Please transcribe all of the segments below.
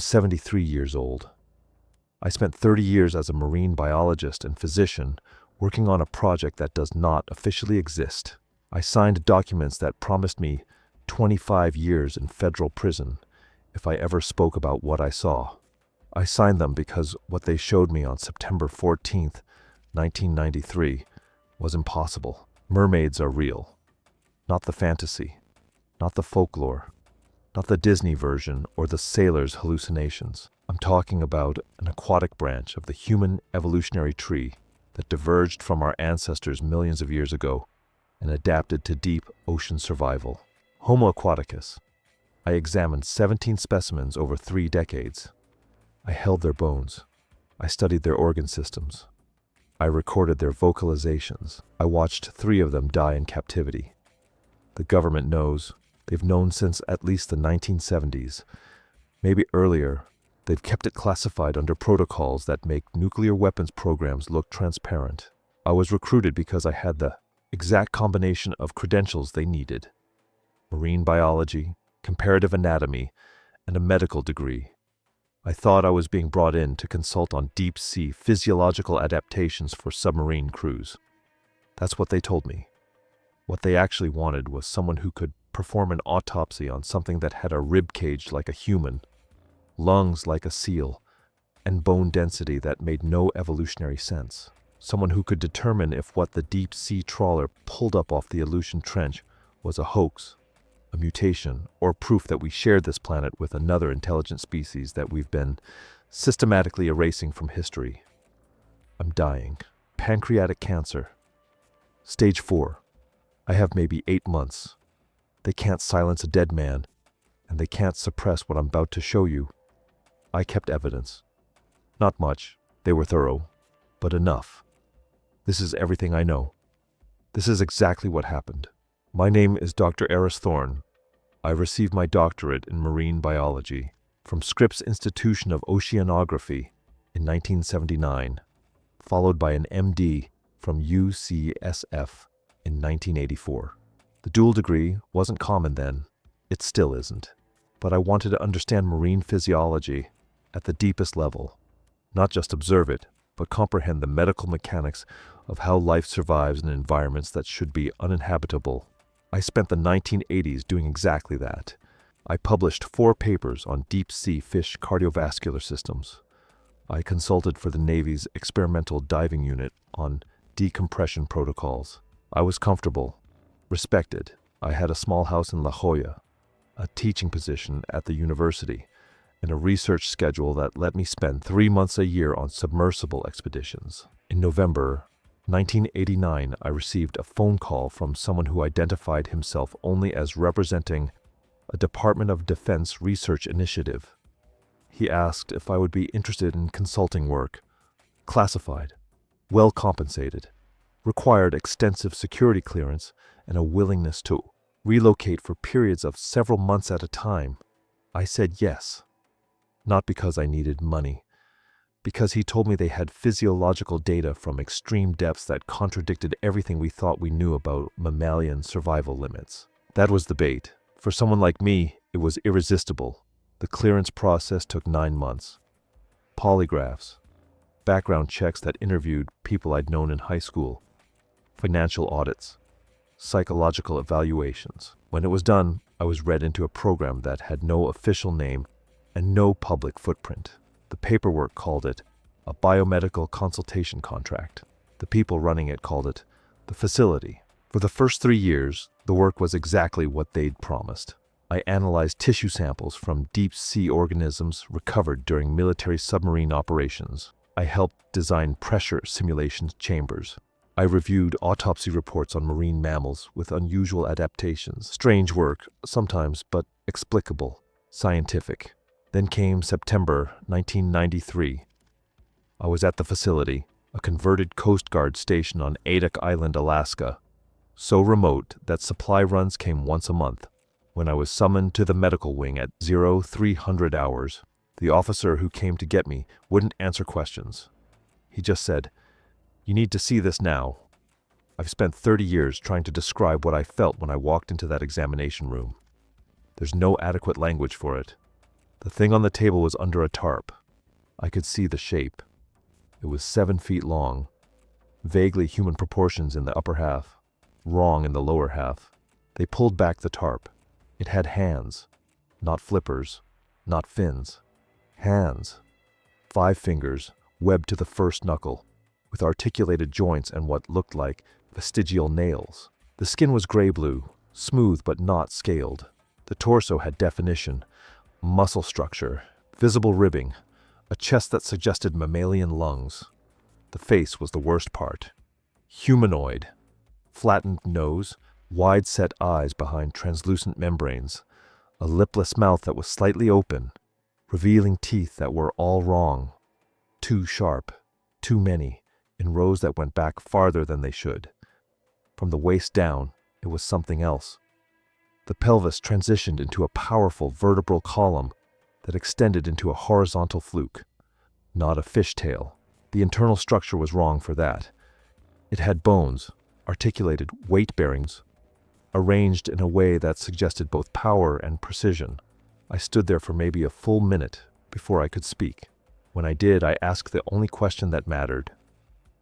73 years old. I spent 30 years as a marine biologist and physician working on a project that does not officially exist. I signed documents that promised me 25 years in federal prison if I ever spoke about what I saw. I signed them because what they showed me on September 14th, 1993, was impossible. Mermaids are real. Not the fantasy, not the folklore, not the Disney version or the sailor's hallucinations. I'm talking about an aquatic branch of the human evolutionary tree that diverged from our ancestors millions of years ago and adapted to deep ocean survival. Homo aquaticus. I examined 17 specimens over 3 decades. I held their bones. I studied their organ systems. I recorded their vocalizations. I watched 3 of them die in captivity. The government knows. They've known since at least the 1970s. Maybe earlier. They've kept it classified under protocols that make nuclear weapons programs look transparent. I was recruited because I had the exact combination of credentials they needed: marine biology, comparative anatomy, and a medical degree. I thought I was being brought in to consult on deep-sea physiological adaptations for submarine crews. That's what they told me. What they actually wanted was someone who could perform an autopsy on something that had a rib cage like a human, lungs like a seal, and bone density that made no evolutionary sense. Someone who could determine if what the deep-sea trawler pulled up off the Aleutian Trench was a hoax, a mutation, or proof that we shared this planet with another intelligent species that we've been systematically erasing from history. I'm dying. Pancreatic cancer. Stage 4. I have maybe 8 months. They can't silence a dead man, and they can't suppress what I'm about to show you. I kept evidence. Not much. They were thorough, but enough. This is everything I know. This is exactly what happened. My name is Dr. Eris Thorne. I received my doctorate in marine biology from Scripps Institution of Oceanography in 1979, followed by an MD from UCSF in 1984. The dual degree wasn't common then. It still isn't. But I wanted to understand marine physiology at the deepest level, not just observe it, but comprehend the medical mechanics of how life survives in environments that should be uninhabitable. I spent the 1980s doing exactly that. I published 4 papers on deep-sea fish cardiovascular systems. I consulted for the Navy's experimental diving unit on decompression protocols. I was comfortable, respected. I had a small house in La Jolla, a teaching position at the university, and a research schedule that let me spend 3 months a year on submersible expeditions. In November 1989, I received a phone call from someone who identified himself only as representing a Department of Defense research initiative. He asked if I would be interested in consulting work. Classified, well compensated, required extensive security clearance and a willingness to relocate for periods of several months at a time. I said yes, not because I needed money, because he told me they had physiological data from extreme depths that contradicted everything we thought we knew about mammalian survival limits. That was the bait. For someone like me, it was irresistible. The clearance process took 9 months. Polygraphs, background checks that interviewed people I'd known in high school, financial audits, psychological evaluations. When it was done, I was read into a program that had no official name and no public footprint. The paperwork called it a biomedical consultation contract. The people running it called it the facility. For the first 3 years, the work was exactly what they'd promised. I analyzed tissue samples from deep-sea organisms recovered during military submarine operations. I helped design pressure simulation chambers. I reviewed autopsy reports on marine mammals with unusual adaptations. Strange work, sometimes, but explicable, scientific. Then came September 1993. I was at the facility, a converted Coast Guard station on Adak Island, Alaska, so remote that supply runs came once a month. When I was summoned to the medical wing at 0300 hours, the officer who came to get me wouldn't answer questions. He just said, "You need to see this now." I've spent 30 years trying to describe what I felt when I walked into that examination room. There's no adequate language for it. The thing on the table was under a tarp. I could see the shape. It was 7 feet long, vaguely human proportions in the upper half, wrong in the lower half. They pulled back the tarp. It had hands, not flippers, not fins. Hands. 5 fingers, webbed to the first knuckle, with articulated joints and what looked like vestigial nails. The skin was gray-blue, smooth but not scaled. The torso had definition, muscle structure, visible ribbing, a chest that suggested mammalian lungs. The face was the worst part. Humanoid. Flattened nose, wide-set eyes behind translucent membranes, a lipless mouth that was slightly open, revealing teeth that were all wrong. Too sharp, too many, in rows that went back farther than they should. From the waist down, it was something else. The pelvis transitioned into a powerful vertebral column that extended into a horizontal fluke. Not a fishtail. The internal structure was wrong for that. It had bones, articulated weight bearings, arranged in a way that suggested both power and precision. I stood there for maybe a full minute before I could speak. When I did, I asked the only question that mattered.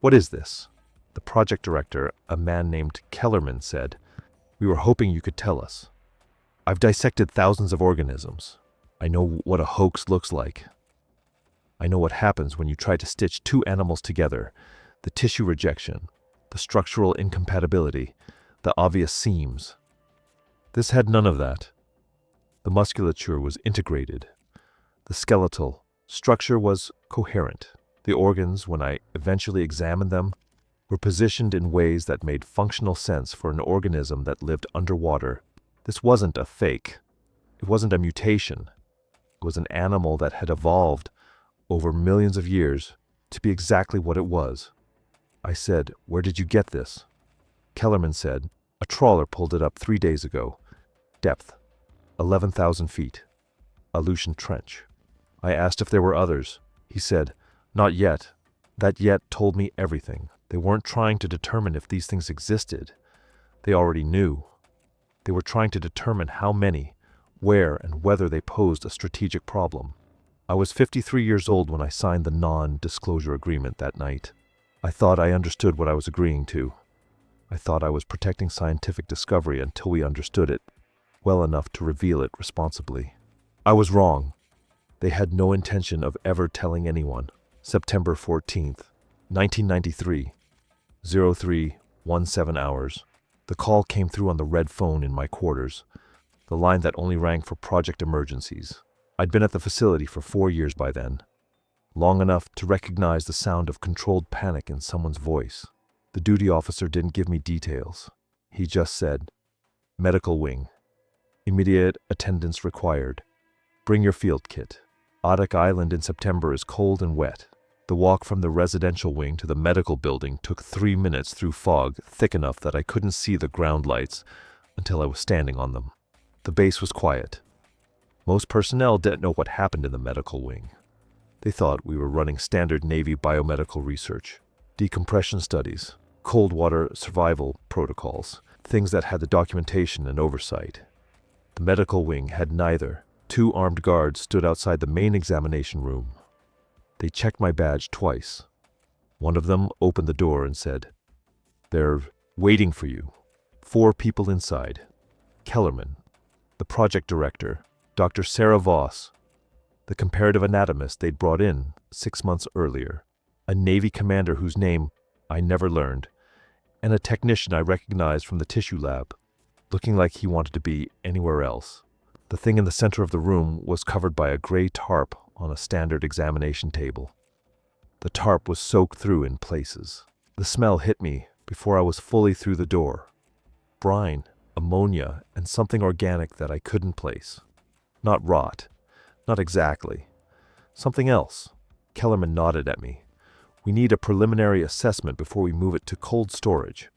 "What is this?" The project director, a man named Kellerman, said, "We were hoping you could tell us. I've dissected thousands of organisms. I know what a hoax looks like. I know what happens when you try to stitch 2 animals together, the tissue rejection, the structural incompatibility, the obvious seams. This had none of that. The musculature was integrated. The skeletal structure was coherent. The organs, when I eventually examined them, were positioned in ways that made functional sense for an organism that lived underwater. This wasn't a fake. It wasn't a mutation. It was an animal that had evolved over millions of years to be exactly what it was." I said, "Where did you get this?" Kellerman said, "A trawler pulled it up 3 days ago. Depth, 11,000 feet. Aleutian Trench." I asked if there were others. He said, "Not yet." That "yet" told me everything. They weren't trying to determine if these things existed. They already knew. They were trying to determine how many, where, and whether they posed a strategic problem. I was 53 years old when I signed the non-disclosure agreement that night. I thought I understood what I was agreeing to. I thought I was protecting scientific discovery until we understood it well enough to reveal it responsibly. I was wrong. They had no intention of ever telling anyone. September 14th, 1993, 03:17 hours. The call came through on the red phone in my quarters, the line that only rang for project emergencies. I'd been at the facility for 4 years by then, long enough to recognize the sound of controlled panic in someone's voice. The duty officer didn't give me details. He just said, "Medical wing. Immediate attendance required. Bring your field kit. Adak Island in September is cold and wet." The walk from the residential wing to the medical building took 3 minutes through fog thick enough that I couldn't see the ground lights until I was standing on them. The base was quiet. Most personnel didn't know what happened in the medical wing. They thought we were running standard Navy biomedical research, decompression studies, cold water survival protocols, things that had the documentation and oversight. The medical wing had neither. 2 armed guards stood outside the main examination room. They checked my badge twice. One of them opened the door and said, "They're waiting for you. 4 people inside. Kellerman, the project director, Dr. Sarah Voss, the comparative anatomist they'd brought in 6 months earlier, a Navy commander whose name I never learned, and a technician I recognized from the tissue lab, looking like he wanted to be anywhere else." The thing in the center of the room was covered by a gray tarp on a standard examination table. The tarp was soaked through in places. The smell hit me before I was fully through the door. Brine, ammonia, and something organic that I couldn't place. Not rot. Not exactly. Something else. Kellerman nodded at me. "We need a preliminary assessment before we move it to cold storage.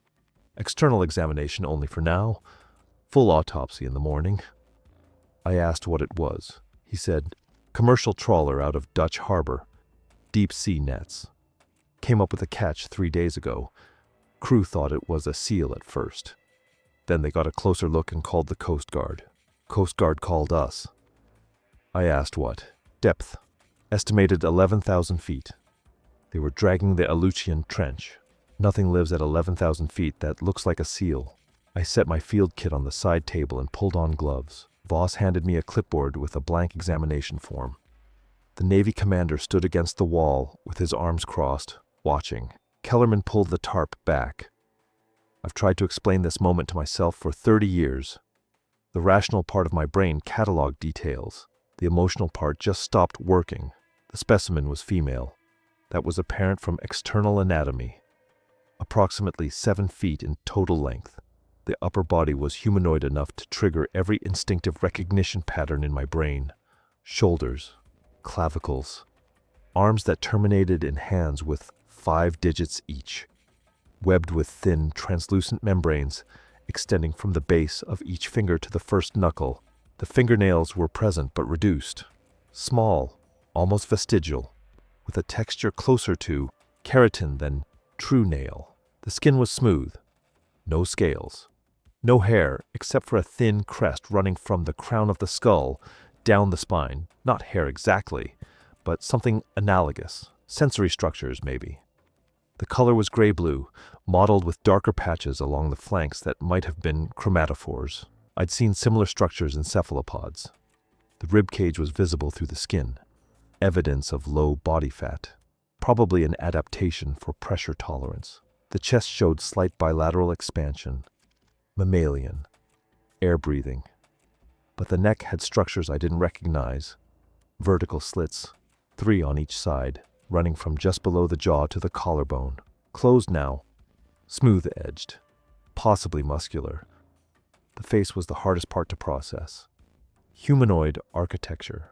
External examination only for now. Full autopsy in the morning." I asked what it was. He said, "Commercial trawler out of Dutch Harbor. Deep sea nets. Came up with a catch 3 days ago. Crew thought it was a seal at first. Then they got a closer look and called the Coast Guard. Coast Guard called us. I asked what. Depth. Estimated 11,000 feet. They were dragging the Aleutian Trench. Nothing lives at 11,000 feet that looks like a seal. I set my field kit on the side table and pulled on gloves. Voss handed me a clipboard with a blank examination form. The Navy commander stood against the wall with his arms crossed, watching. Kellerman pulled the tarp back. I've tried to explain this moment to myself for 30 years. The rational part of my brain cataloged details. The emotional part just stopped working. The specimen was female. That was apparent from external anatomy. Approximately 7 feet in total length. The upper body was humanoid enough to trigger every instinctive recognition pattern in my brain. Shoulders, clavicles, arms that terminated in hands with 5 digits each, webbed with thin, translucent membranes extending from the base of each finger to the first knuckle. The fingernails were present but reduced, small, almost vestigial, with a texture closer to keratin than true nail. The skin was smooth, no scales, no hair except for a thin crest running from the crown of the skull down the spine. Not hair exactly, but something analogous. Sensory structures, maybe. The color was gray-blue, mottled with darker patches along the flanks that might have been chromatophores. I'd seen similar structures in cephalopods. The rib cage was visible through the skin, evidence of low body fat, probably an adaptation for pressure tolerance. The chest showed slight bilateral expansion, mammalian, air-breathing. But the neck had structures I didn't recognize, vertical slits, 3 on each side, running from just below the jaw to the collarbone. Closed now, smooth-edged, possibly muscular. The face was the hardest part to process. Humanoid architecture.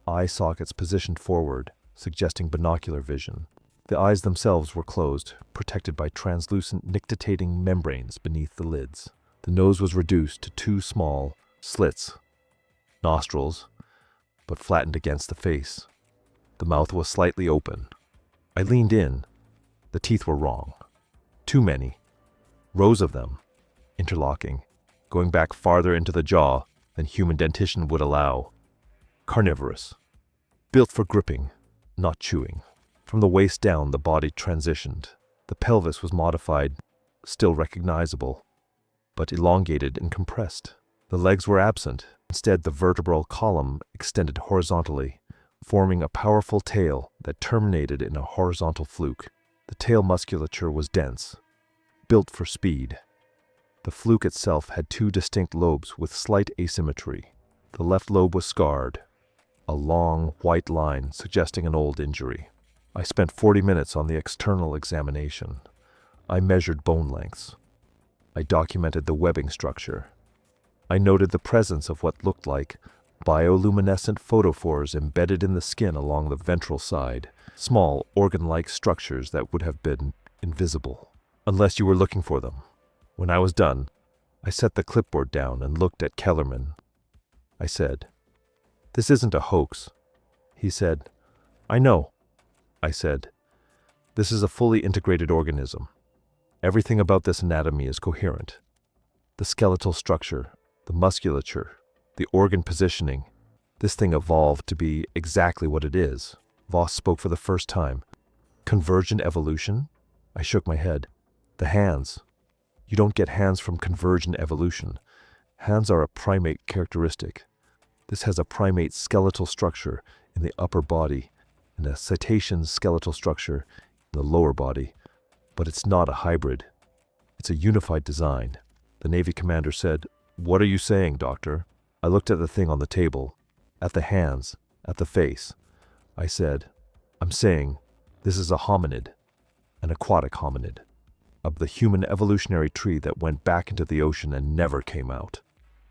Eye sockets positioned forward, suggesting binocular vision. The eyes themselves were closed, protected by translucent nictitating membranes beneath the lids. The nose was reduced to 2 small slits. Nostrils, but flattened against the face. The mouth was slightly open. I leaned in. The teeth were wrong. Too many. Rows of them, interlocking, going back farther into the jaw than human dentition would allow. Carnivorous. Built for gripping, not chewing. From the waist down, the body transitioned. The pelvis was modified, still recognizable, but elongated and compressed. The legs were absent. Instead, the vertebral column extended horizontally, forming a powerful tail that terminated in a horizontal fluke. The tail musculature was dense, built for speed. The fluke itself had 2 distinct lobes with slight asymmetry. The left lobe was scarred, a long, white line suggesting an old injury. I spent 40 minutes on the external examination. I measured bone lengths. I documented the webbing structure. I noted the presence of what looked like bioluminescent photophores embedded in the skin along the ventral side, small organ-like structures that would have been invisible, unless you were looking for them. When I was done, I set the clipboard down and looked at Kellerman. I said, "This isn't a hoax." He said, "I know." I said, "This is a fully integrated organism. Everything about this anatomy is coherent. The skeletal structure, the musculature, the organ positioning. This thing evolved to be exactly what it is." Voss spoke for the first time. "Convergent evolution?" I shook my head. "The hands. You don't get hands from convergent evolution. Hands are a primate characteristic. This has a primate skeletal structure in the upper body and a cetacean skeletal structure in the lower body. But it's not a hybrid. It's a unified design." The Navy commander said, "What are you saying, Doctor?" I looked at the thing on the table, at the hands, at the face. I said, "I'm saying this is a hominid, an aquatic hominid, of the human evolutionary tree that went back into the ocean and never came out."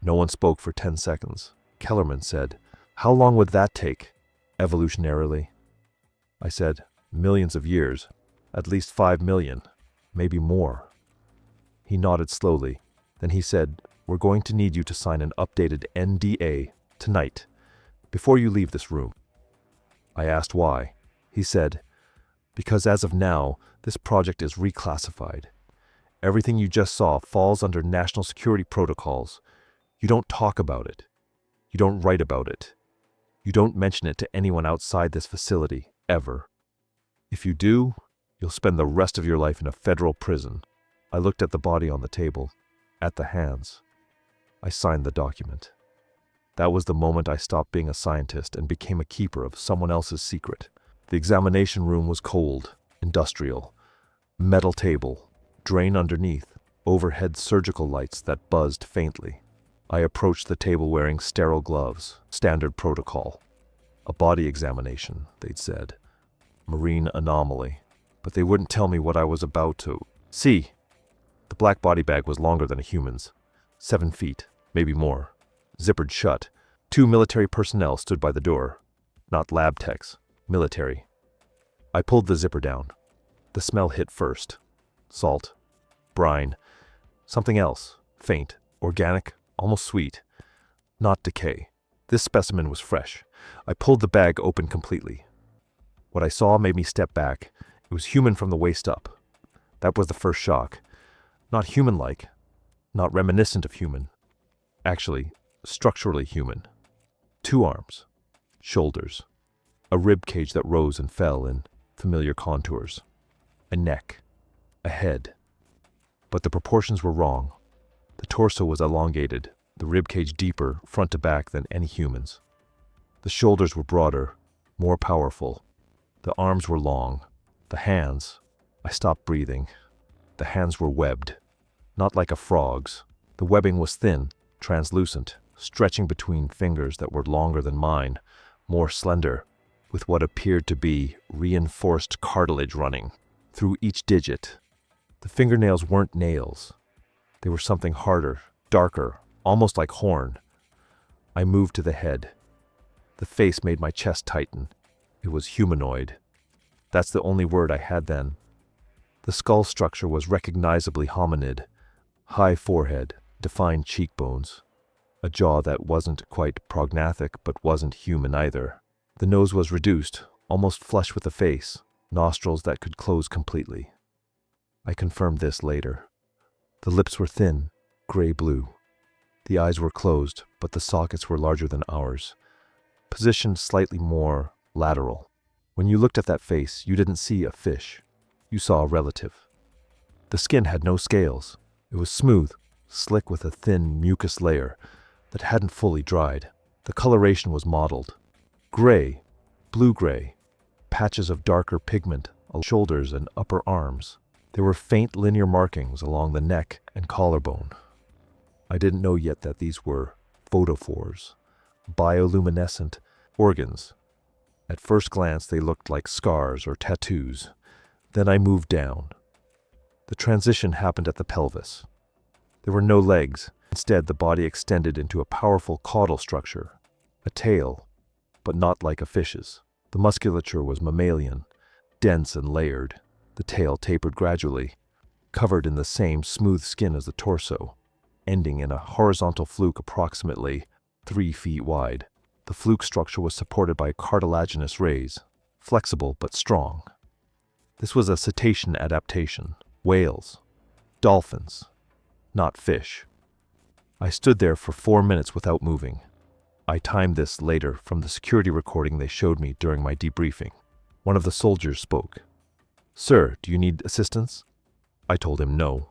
No one spoke for 10 seconds. Kellerman said, "How long would that take, evolutionarily?" I said, "Millions of years, at least 5 million, maybe more." He nodded slowly. Then he said, "We're going to need you to sign an updated NDA tonight, before you leave this room." I asked why. He said, "Because as of now, this project is reclassified. Everything you just saw falls under national security protocols. You don't talk about it. You don't write about it. You don't mention it to anyone outside this facility, ever. If you do, you'll spend the rest of your life in a federal prison. I looked at the body on the table, at the hands. I signed the document. That was the moment I stopped being a scientist and became a keeper of someone else's secret. The examination room was cold, industrial. Metal table, drain underneath, overhead surgical lights that buzzed faintly. I approached the table wearing sterile gloves, standard protocol. A body examination, they'd said. Marine anomaly. But they wouldn't tell me what I was about to see. The black body bag was longer than a human's. 7 feet, maybe more. Zippered shut. 2 military personnel stood by the door. Not lab techs, military. I pulled the zipper down. The smell hit first. Salt. Brine. Something else. Faint. Organic. Almost sweet. Not decay. This specimen was fresh. I pulled the bag open completely. What I saw made me step back. It was human from the waist up. That was the first shock. Not human-like. Not reminiscent of human. Actually, structurally human. 2 arms. Shoulders. A rib cage that rose and fell in familiar contours. A neck. A head. But the proportions were wrong. The torso was elongated, the rib cage deeper, front to back, than any human's. The shoulders were broader, more powerful. The arms were long. The hands. I stopped breathing. The hands were webbed. Not like a frog's. The webbing was thin, translucent, stretching between fingers that were longer than mine, more slender, with what appeared to be reinforced cartilage running through each digit. The fingernails weren't nails. They were something harder, darker, almost like horn. I moved to the head. The face made my chest tighten. It was humanoid. That's the only word I had then. The skull structure was recognizably hominid. High forehead, defined cheekbones. A jaw that wasn't quite prognathic but wasn't human either. The nose was reduced, almost flush with the face, nostrils that could close completely. I confirmed this later. The lips were thin, gray-blue. The eyes were closed, but the sockets were larger than ours, positioned slightly more lateral. When you looked at that face, you didn't see a fish. You saw a relative. The skin had no scales. It was smooth, slick with a thin mucus layer that hadn't fully dried. The coloration was mottled. Gray, blue-gray, patches of darker pigment on shoulders and upper arms. There were faint linear markings along the neck and collarbone. I didn't know yet that these were photophores, bioluminescent organs. At first glance, they looked like scars or tattoos. Then I moved down. The transition happened at the pelvis. There were no legs. Instead, the body extended into a powerful caudal structure, a tail, but not like a fish's. The musculature was mammalian, dense and layered. The tail tapered gradually, covered in the same smooth skin as the torso, ending in a horizontal fluke approximately 3 feet wide. The fluke structure was supported by cartilaginous rays, flexible but strong. This was a cetacean adaptation. Whales, dolphins, not fish. I stood there for 4 minutes without moving. I timed this later from the security recording they showed me during my debriefing. One of the soldiers spoke. "Sir, do you need assistance?" I told him no.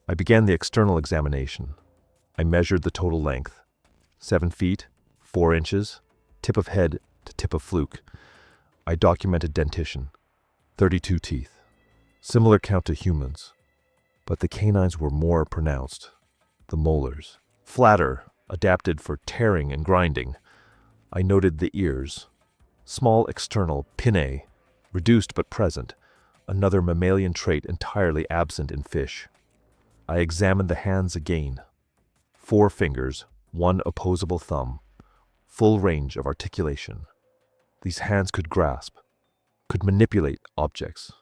I began the external examination. I measured the total length. 7 feet, 4 inches, tip of head to tip of fluke. I documented dentition. 32 teeth. Similar count to humans. But the canines were more pronounced. The molars. Flatter, adapted for tearing and grinding. I noted the ears. Small external pinnae, reduced but present. Another mammalian trait entirely absent in fish. I examined the hands again. 4 fingers, 1 opposable thumb. Full range of articulation. These hands could grasp, could manipulate objects,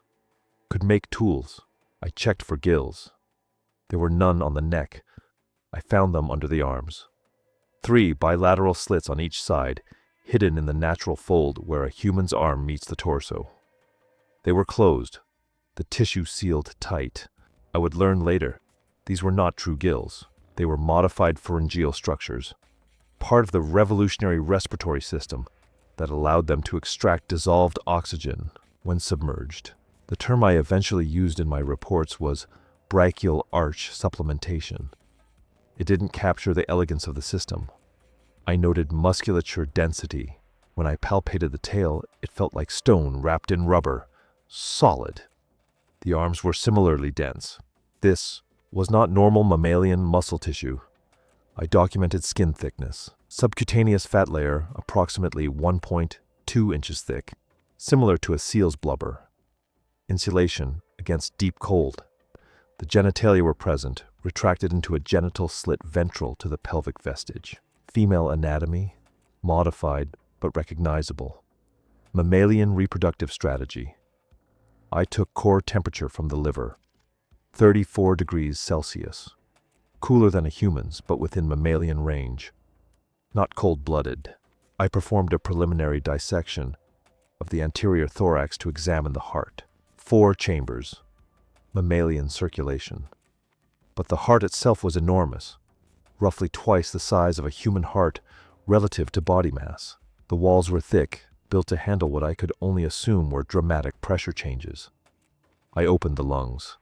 could make tools. I checked for gills. There were none on the neck. I found them under the arms. 3 bilateral slits on each side, hidden in the natural fold where a human's arm meets the torso. They were closed, the tissue sealed tight. I would learn later, these were not true gills. They were modified pharyngeal structures, part of the revolutionary respiratory system, that allowed them to extract dissolved oxygen when submerged. The term I eventually used in my reports was brachial arch supplementation. It didn't capture the elegance of the system. I noted musculature density. When I palpated the tail, it felt like stone wrapped in rubber. Solid. The arms were similarly dense. This was not normal mammalian muscle tissue. I documented skin thickness. Subcutaneous fat layer approximately 1.2 inches thick, similar to a seal's blubber. Insulation against deep cold. The genitalia were present, retracted into a genital slit ventral to the pelvic vestige. Female anatomy, modified but recognizable. Mammalian reproductive strategy. I took core temperature from the liver, 34 degrees Celsius. Cooler than a human's, but within mammalian range. Not cold-blooded. I performed a preliminary dissection of the anterior thorax to examine the heart. 4 chambers. Mammalian circulation. But the heart itself was enormous, roughly twice the size of a human heart relative to body mass. The walls were thick, built to handle what I could only assume were dramatic pressure changes. I opened the lungs.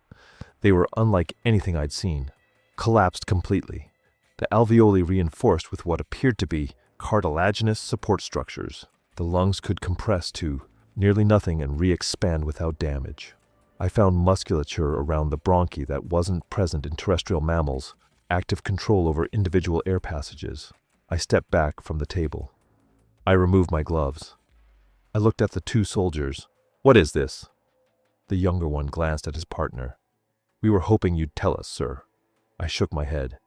They were unlike anything I'd seen. Collapsed completely, the alveoli reinforced with what appeared to be cartilaginous support structures. The lungs could compress to nearly nothing and re-expand without damage. I found musculature around the bronchi that wasn't present in terrestrial mammals, active control over individual air passages. I stepped back from the table. I removed my gloves. I looked at the 2 soldiers. "What is this?" The younger one glanced at his partner. "We were hoping you'd tell us, sir." I shook my head.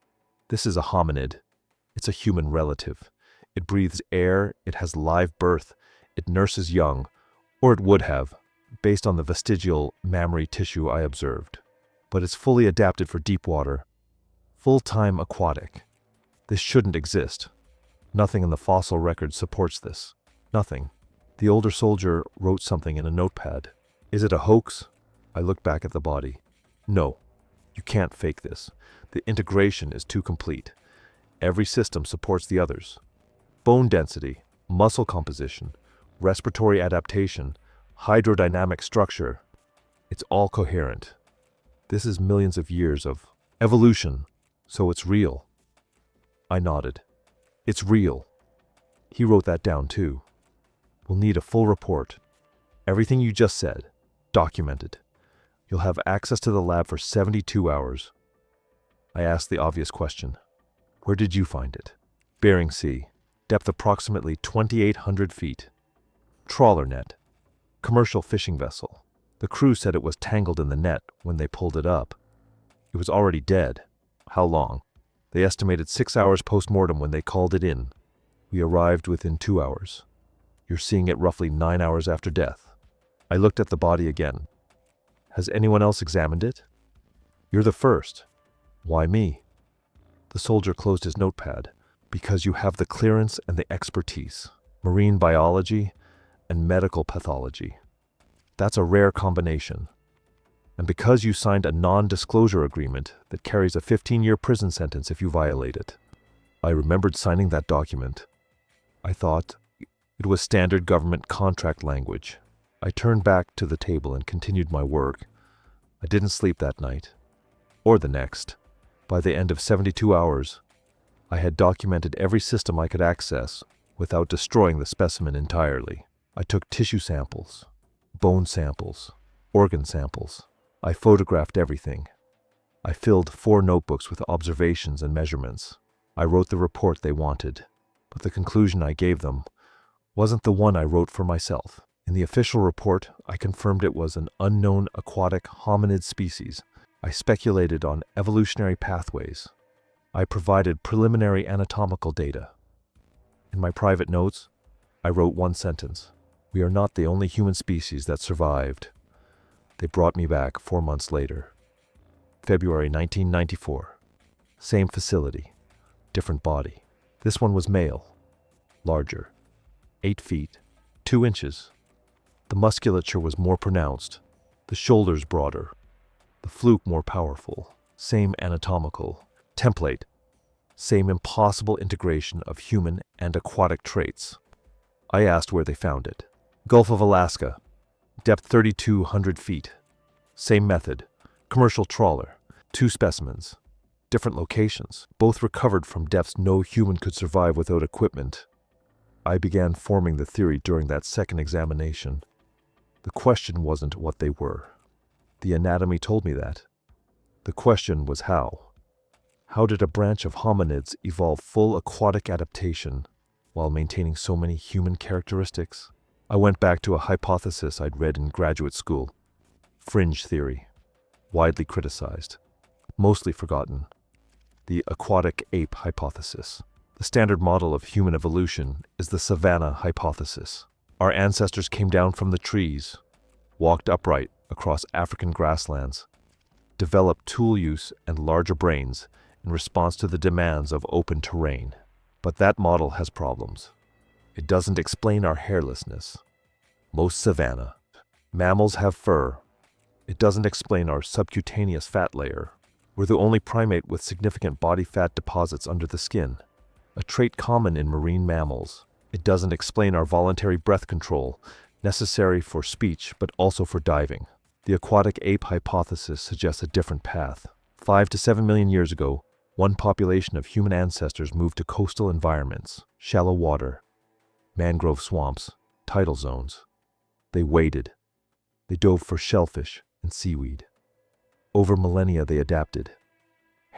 "This is a hominid. It's a human relative. It breathes air, it has live birth, it nurses young, or it would have, based on the vestigial mammary tissue I observed. But it's fully adapted for deep water, full-time aquatic. This shouldn't exist. Nothing in the fossil record supports this. Nothing." The older soldier wrote something in a notepad. "Is it a hoax?" I looked back at the body. "No. You can't fake this. The integration is too complete. Every system supports the others. Bone density, muscle composition, respiratory adaptation, hydrodynamic structure. It's all coherent. This is millions of years of evolution, so it's real." I nodded. "It's real." He wrote that down too. "We'll need a full report. Everything you just said, documented. You'll have access to the lab for 72 hours. I asked the obvious question. "Where did you find it?" "Bering Sea. Depth approximately 2,800 feet. Trawler net. Commercial fishing vessel. The crew said it was tangled in the net when they pulled it up. It was already dead." "How long?" "They estimated 6 hours post-mortem when they called it in. We arrived within 2 hours. You're seeing it roughly 9 hours after death." I looked at the body again. "Has anyone else examined it?" "You're the first." "Why me?" The soldier closed his notepad. "Because you have the clearance and the expertise. Marine biology and medical pathology. That's a rare combination. And because you signed a non-disclosure agreement that carries a 15-year prison sentence if you violate it." I remembered signing that document. I thought it was standard government contract language. I turned back to the table and continued my work. I didn't sleep that night, or the next. By the end of 72 hours, I had documented every system I could access without destroying the specimen entirely. I took tissue samples, bone samples, organ samples. I photographed everything. I filled 4 notebooks with observations and measurements. I wrote the report they wanted, but the conclusion I gave them wasn't the one I wrote for myself. In the official report, I confirmed it was an unknown aquatic hominid species. I speculated on evolutionary pathways. I provided preliminary anatomical data. In my private notes, I wrote one sentence. "We are not the only human species that survived." They brought me back 4 months later. February 1994. Same facility, different body. This one was male, larger, 8 feet, 2 inches. The musculature was more pronounced, the shoulders broader, the fluke more powerful. Same anatomical template, same impossible integration of human and aquatic traits. I asked where they found it. Gulf of Alaska, depth 3,200 feet. Same method, commercial trawler, 2 specimens, different locations, both recovered from depths no human could survive without equipment. I began forming the theory during that second examination. The question wasn't what they were. The anatomy told me that. The question was how. How did a branch of hominids evolve full aquatic adaptation while maintaining so many human characteristics? I went back to a hypothesis I'd read in graduate school. Fringe theory. Widely criticized. Mostly forgotten. The aquatic ape hypothesis. The standard model of human evolution is the savanna hypothesis. Our ancestors came down from the trees, walked upright across African grasslands, developed tool use and larger brains in response to the demands of open terrain. But that model has problems. It doesn't explain our hairlessness. Most savanna mammals have fur. It doesn't explain our subcutaneous fat layer. We're the only primate with significant body fat deposits under the skin, a trait common in marine mammals. It doesn't explain our voluntary breath control, necessary for speech but also for diving. The aquatic ape hypothesis suggests a different path. 5 to 7 million years ago, one population of human ancestors moved to coastal environments, shallow water, mangrove swamps, tidal zones. They waded. They dove for shellfish and seaweed. Over millennia they adapted.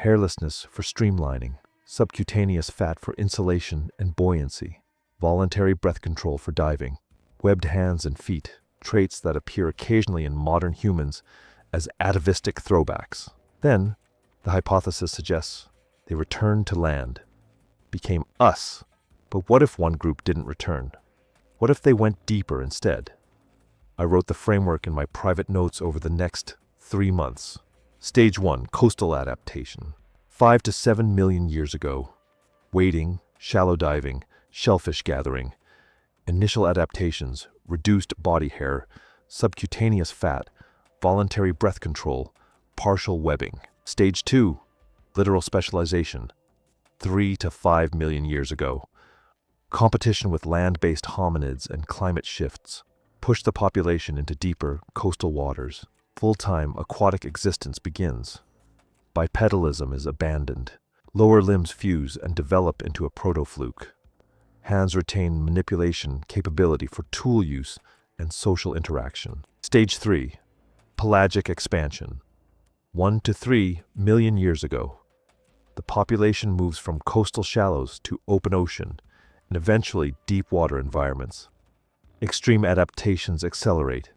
Hairlessness for streamlining, subcutaneous fat for insulation and buoyancy, voluntary breath control for diving, webbed hands and feet, traits that appear occasionally in modern humans as atavistic throwbacks. Then, the hypothesis suggests they returned to land, became us. But what if one group didn't return? What if they went deeper instead? I wrote the framework in my private notes over the next 3 months. Stage 1, coastal adaptation. 5 to 7 million years ago. Wading, shallow diving, shellfish gathering. Initial adaptations, reduced body hair, subcutaneous fat, voluntary breath control, partial webbing. Stage 2, literal specialization. 3 to 5 million years ago. Competition with land-based hominids and climate shifts pushed the population into deeper coastal waters. Full-time aquatic existence begins. Bipedalism is abandoned. Lower limbs fuse and develop into a protofluke. Hands retain manipulation capability for tool use and social interaction. Stage 3, pelagic expansion. 1 to 3 million years ago. The population moves from coastal shallows to open ocean and eventually deep water environments. Extreme adaptations accelerate.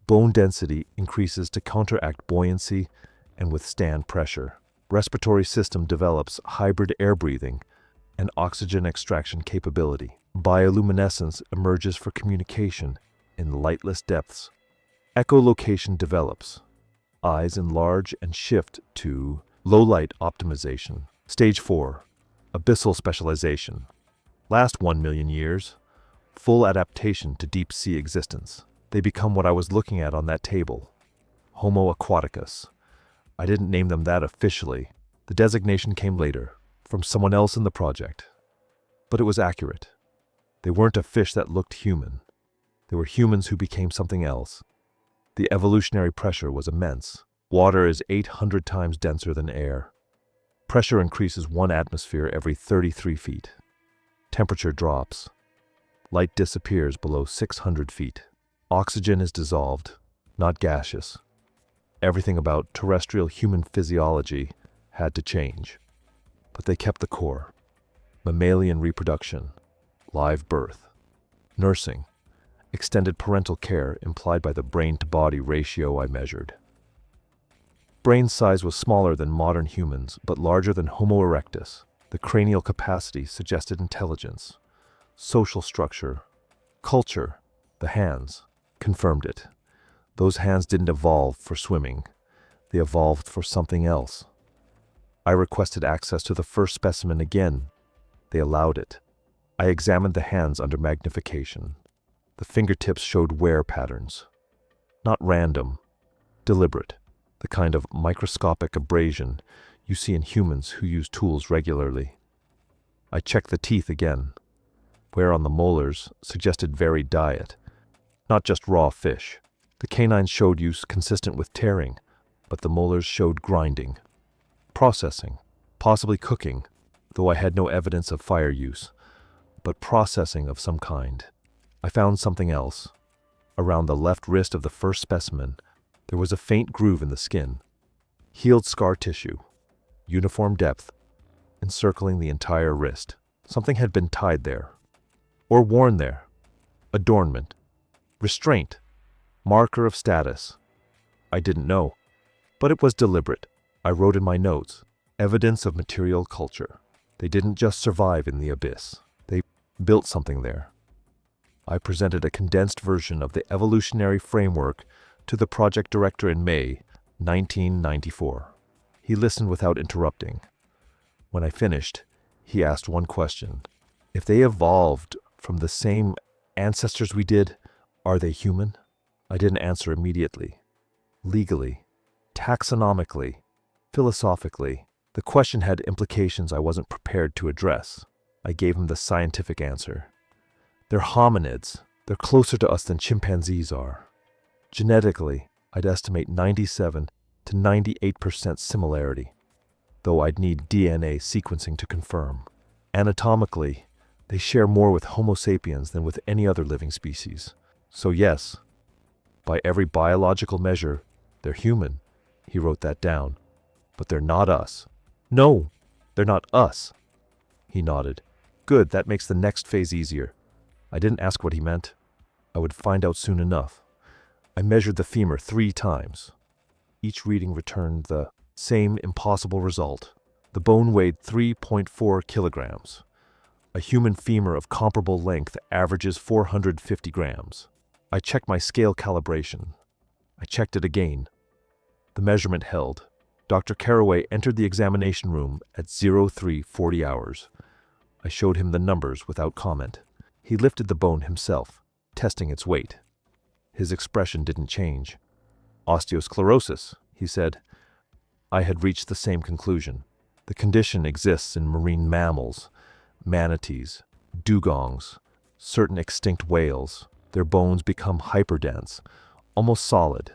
Bone density increases to counteract buoyancy and withstand pressure. Respiratory system develops hybrid air breathing and oxygen extraction capability. Bioluminescence emerges for communication in lightless depths. Echolocation develops. Eyes enlarge and shift to low-light optimization. Stage 4, abyssal specialization. Last 1 million years, full adaptation to deep-sea existence. They become what I was looking at on that table. Homo aquaticus. I didn't name them that officially. The designation came later, from someone else in the project. But it was accurate. They weren't a fish that looked human. They were humans who became something else. The evolutionary pressure was immense. Water is 800 times denser than air. Pressure increases 1 atmosphere every 33 feet. Temperature drops. Light disappears below 600 feet. Oxygen is dissolved, not gaseous. Everything about terrestrial human physiology had to change. But they kept the core. Mammalian reproduction, live birth, nursing, extended parental care implied by the brain-to-body ratio I measured. Brain size was smaller than modern humans, but larger than Homo erectus. The cranial capacity suggested intelligence. Social structure, culture, the hands, confirmed it. Those hands didn't evolve for swimming. They evolved for something else. I requested access to the first specimen again. They allowed it. I examined the hands under magnification. The fingertips showed wear patterns. Not random, deliberate, the kind of microscopic abrasion you see in humans who use tools regularly. I checked the teeth again. Wear on the molars suggested varied diet, not just raw fish. The canines showed use consistent with tearing, but the molars showed grinding, processing, possibly cooking, though I had no evidence of fire use, but processing of some kind. I found something else. Around the left wrist of the first specimen, there was a faint groove in the skin. Healed scar tissue, uniform depth, encircling the entire wrist. Something had been tied there, or worn there. Adornment, restraint, marker of status. I didn't know, but it was deliberate. I wrote in my notes, evidence of material culture. They didn't just survive in the abyss. They built something there. I presented a condensed version of the evolutionary framework to the project director in May 1994. He listened without interrupting. When I finished, he asked one question. If they evolved from the same ancestors we did, are they human? I didn't answer immediately. Legally, taxonomically, philosophically, the question had implications I wasn't prepared to address. I gave him the scientific answer. They're hominids. They're closer to us than chimpanzees are. Genetically, I'd estimate 97 to 98% similarity, though I'd need DNA sequencing to confirm. Anatomically, they share more with Homo sapiens than with any other living species. So yes, by every biological measure, they're human. He wrote that down. But they're not us. No, they're not us. He nodded. Good, that makes the next phase easier. I didn't ask what he meant. I would find out soon enough. I measured the femur 3 times. Each reading returned the same impossible result. The bone weighed 3.4 kilograms. A human femur of comparable length averages 450 grams. I checked my scale calibration. I checked it again. The measurement held. Dr. Caraway entered the examination room at 0340 hours. I showed him the numbers without comment. He lifted the bone himself, testing its weight. His expression didn't change. Osteosclerosis, he said. I had reached the same conclusion. The condition exists in marine mammals, manatees, dugongs, certain extinct whales. Their bones become hyperdense, almost solid,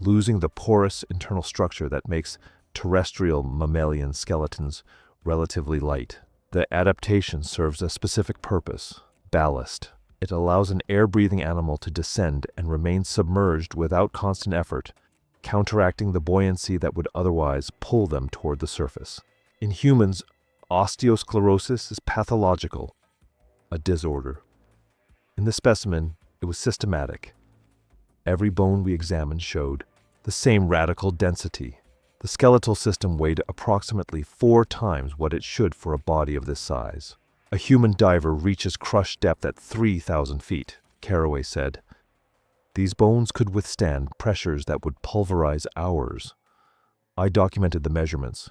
losing the porous internal structure that makes terrestrial mammalian skeletons relatively light. The adaptation serves a specific purpose: ballast. It allows an air-breathing animal to descend and remain submerged without constant effort, counteracting the buoyancy that would otherwise pull them toward the surface. In humans, osteosclerosis is pathological, a disorder. In the specimen, it was systematic. Every bone we examined showed the same radical density. The skeletal system weighed approximately 4 times what it should for a body of this size. A human diver reaches crush depth at 3,000 feet, Caraway said. These bones could withstand pressures that would pulverize ours. I documented the measurements.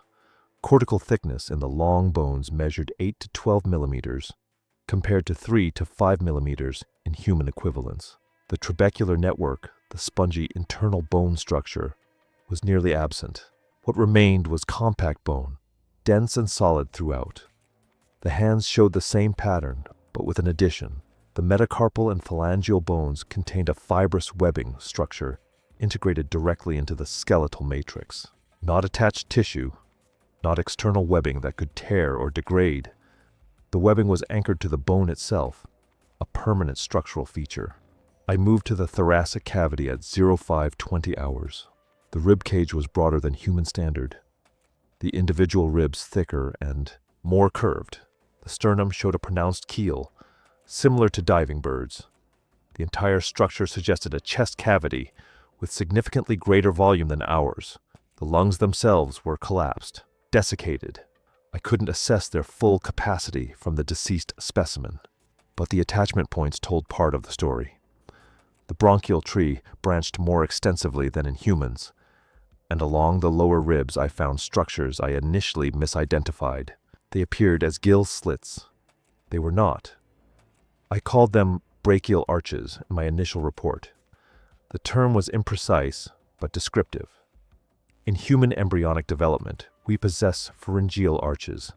Cortical thickness in the long bones measured 8 to 12 millimeters, compared to 3 to 5 millimeters in human equivalents. The trabecular network, the spongy internal bone structure, was nearly absent. What remained was compact bone, dense and solid throughout. The hands showed the same pattern, but with an addition. The metacarpal and phalangeal bones contained a fibrous webbing structure integrated directly into the skeletal matrix. Not attached tissue, not external webbing that could tear or degrade. The webbing was anchored to the bone itself, a permanent structural feature. I moved to the thoracic cavity at 0520 hours. The rib cage was broader than human standard. The individual ribs thicker and more curved. The sternum showed a pronounced keel, similar to diving birds. The entire structure suggested a chest cavity with significantly greater volume than ours. The lungs themselves were collapsed, desiccated. I couldn't assess their full capacity from the deceased specimen, but the attachment points told part of the story. The bronchial tree branched more extensively than in humans, and along the lower ribs I found structures I initially misidentified. They appeared as gill slits. They were not. I called them brachial arches in my initial report. The term was imprecise, but descriptive. In human embryonic development, we possess pharyngeal arches,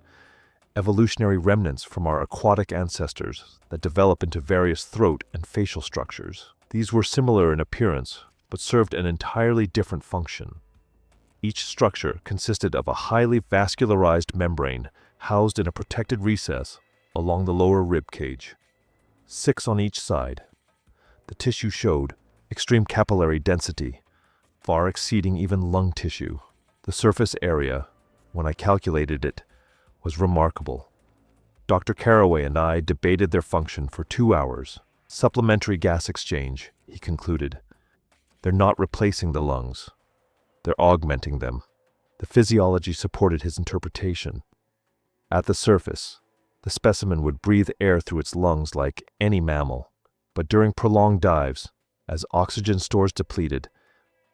evolutionary remnants from our aquatic ancestors that develop into various throat and facial structures. These were similar in appearance, but served an entirely different function. Each structure consisted of a highly vascularized membrane housed in a protected recess along the lower rib cage. 6 on each side. The tissue showed extreme capillary density, far exceeding even lung tissue. The surface area, when I calculated it, was remarkable. Dr. Caraway and I debated their function for 2 hours. Supplementary gas exchange, he concluded. They're not replacing the lungs. They're augmenting them. The physiology supported his interpretation. At the surface, the specimen would breathe air through its lungs like any mammal, but during prolonged dives, as oxygen stores depleted,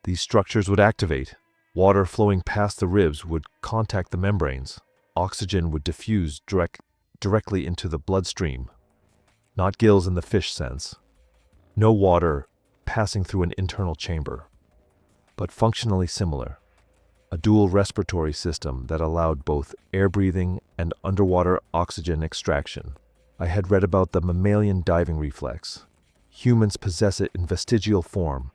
these structures would activate. Water flowing past the ribs would contact the membranes. Oxygen would diffuse directly into the bloodstream. Not gills in the fish sense. No water passing through an internal chamber, but functionally similar. A dual respiratory system that allowed both air breathing and underwater oxygen extraction. I had read about the mammalian diving reflex. Humans possess it in vestigial form.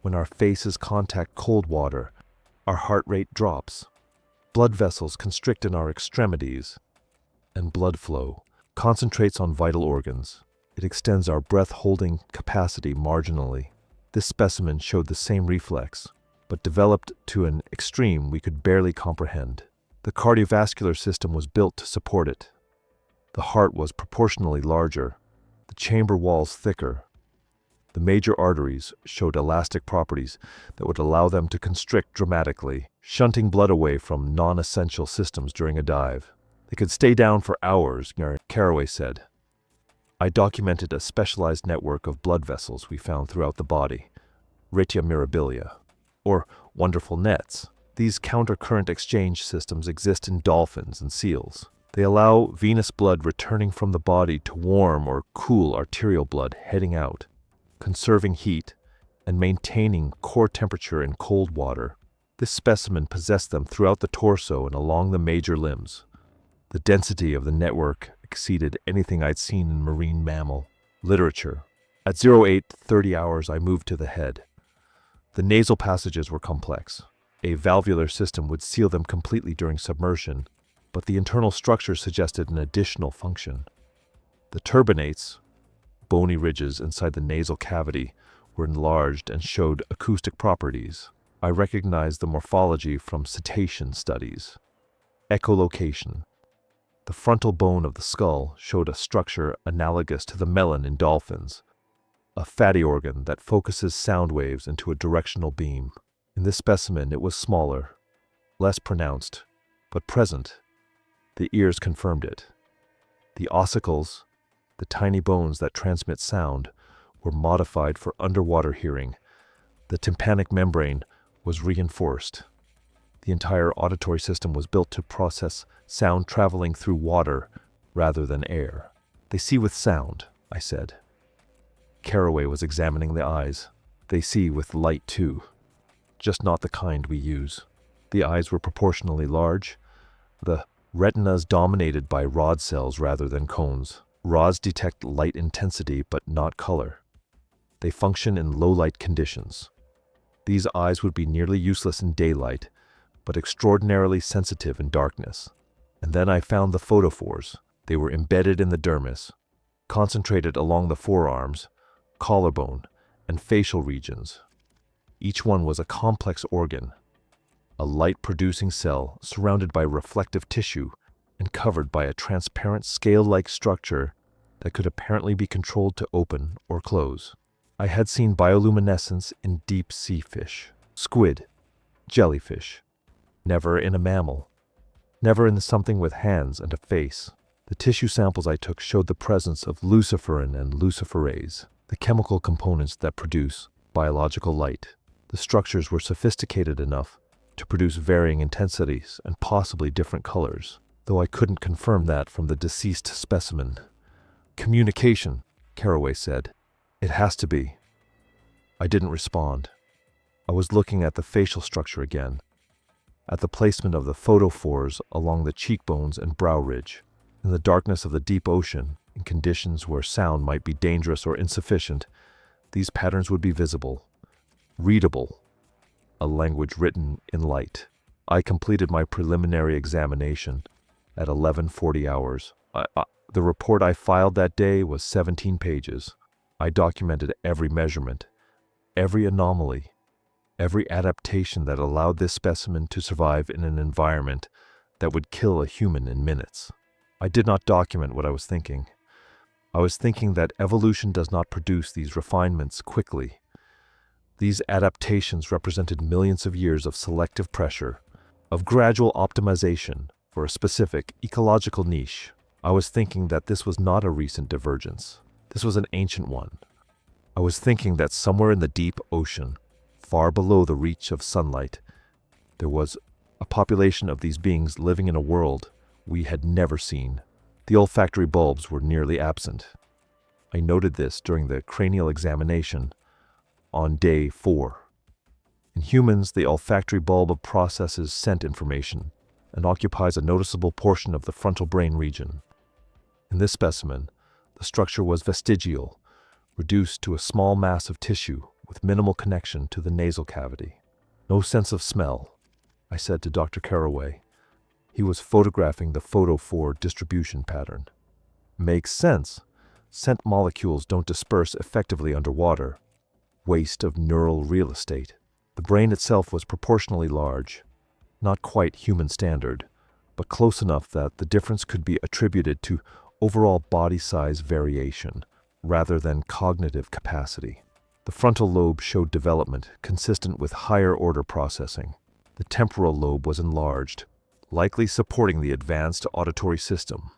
When our faces contact cold water, our heart rate drops. Blood vessels constrict in our extremities, and blood flow concentrates on vital organs. It extends our breath-holding capacity marginally. This specimen showed the same reflex, but developed to an extreme we could barely comprehend. The cardiovascular system was built to support it. The heart was proportionally larger, the chamber walls thicker. The major arteries showed elastic properties that would allow them to constrict dramatically, shunting blood away from non-essential systems during a dive. They could stay down for hours, Caraway said. I documented a specialized network of blood vessels we found throughout the body, retia mirabilia, or wonderful nets. These counter-current exchange systems exist in dolphins and seals. They allow venous blood returning from the body to warm or cool arterial blood heading out, conserving heat and maintaining core temperature in cold water. This specimen possessed them throughout the torso and along the major limbs. The density of the network exceeded anything I'd seen in marine mammal literature. At 08:30 hours, I moved to the head. The nasal passages were complex. A valvular system would seal them completely during submersion, but the internal structure suggested an additional function. The turbinates, bony ridges inside the nasal cavity, were enlarged and showed acoustic properties. I recognized the morphology from cetacean studies. Echolocation. The frontal bone of the skull showed a structure analogous to the melon in dolphins, a fatty organ that focuses sound waves into a directional beam. In this specimen, it was smaller, less pronounced, but present. The ears confirmed it. The ossicles, the tiny bones that transmit sound, were modified for underwater hearing. The tympanic membrane was reinforced. The entire auditory system was built to process sound traveling through water rather than air. They see with sound, I said. Caraway was examining the eyes. They see with light too, just not the kind we use. The eyes were proportionally large. The retinas dominated by rod cells rather than cones. Rods detect light intensity but not color. They function in low-light conditions. These eyes would be nearly useless in daylight, but extraordinarily sensitive in darkness. And then I found the photophores. They were embedded in the dermis, concentrated along the forearms, collarbone, and facial regions. Each one was a complex organ, a light-producing cell surrounded by reflective tissue and covered by a transparent scale-like structure that could apparently be controlled to open or close. I had seen bioluminescence in deep-sea fish, squid, jellyfish, never in a mammal, never in something with hands and a face. The tissue samples I took showed the presence of luciferin and luciferase, the chemical components that produce biological light. The structures were sophisticated enough to produce varying intensities and possibly different colors, though I couldn't confirm that from the deceased specimen. Communication, Caraway said. It has to be. I didn't respond. I was looking at the facial structure again. at the placement of the photophores along the cheekbones and brow ridge. In the darkness of the deep ocean, in conditions where sound might be dangerous or insufficient, these patterns would be visible, readable, a language written in light. I completed my preliminary examination at 11:40 hours. The report I filed that day was 17 pages. I documented every measurement, every anomaly, every adaptation that allowed this specimen to survive in an environment that would kill a human in minutes. I did not document what I was thinking. I was thinking that evolution does not produce these refinements quickly. These adaptations represented millions of years of selective pressure, of gradual optimization for a specific ecological niche. I was thinking that this was not a recent divergence. This was an ancient one. I was thinking that somewhere in the deep ocean, far below the reach of sunlight, there was a population of these beings living in a world we had never seen. The olfactory bulbs were nearly absent. I noted this during the cranial examination on day 4. In humans, the olfactory bulb processes scent information and occupies a noticeable portion of the frontal brain region. In this specimen, the structure was vestigial, reduced to a small mass of tissue with minimal connection to the nasal cavity. No sense of smell, I said to Dr. Carraway. He was photographing the photophore distribution pattern. Makes sense. Scent molecules don't disperse effectively underwater. Waste of neural real estate. The brain itself was proportionally large, not quite human standard, but close enough that the difference could be attributed to overall body size variation rather than cognitive capacity. The frontal lobe showed development consistent with higher order processing. The temporal lobe was enlarged, likely supporting the advanced auditory system.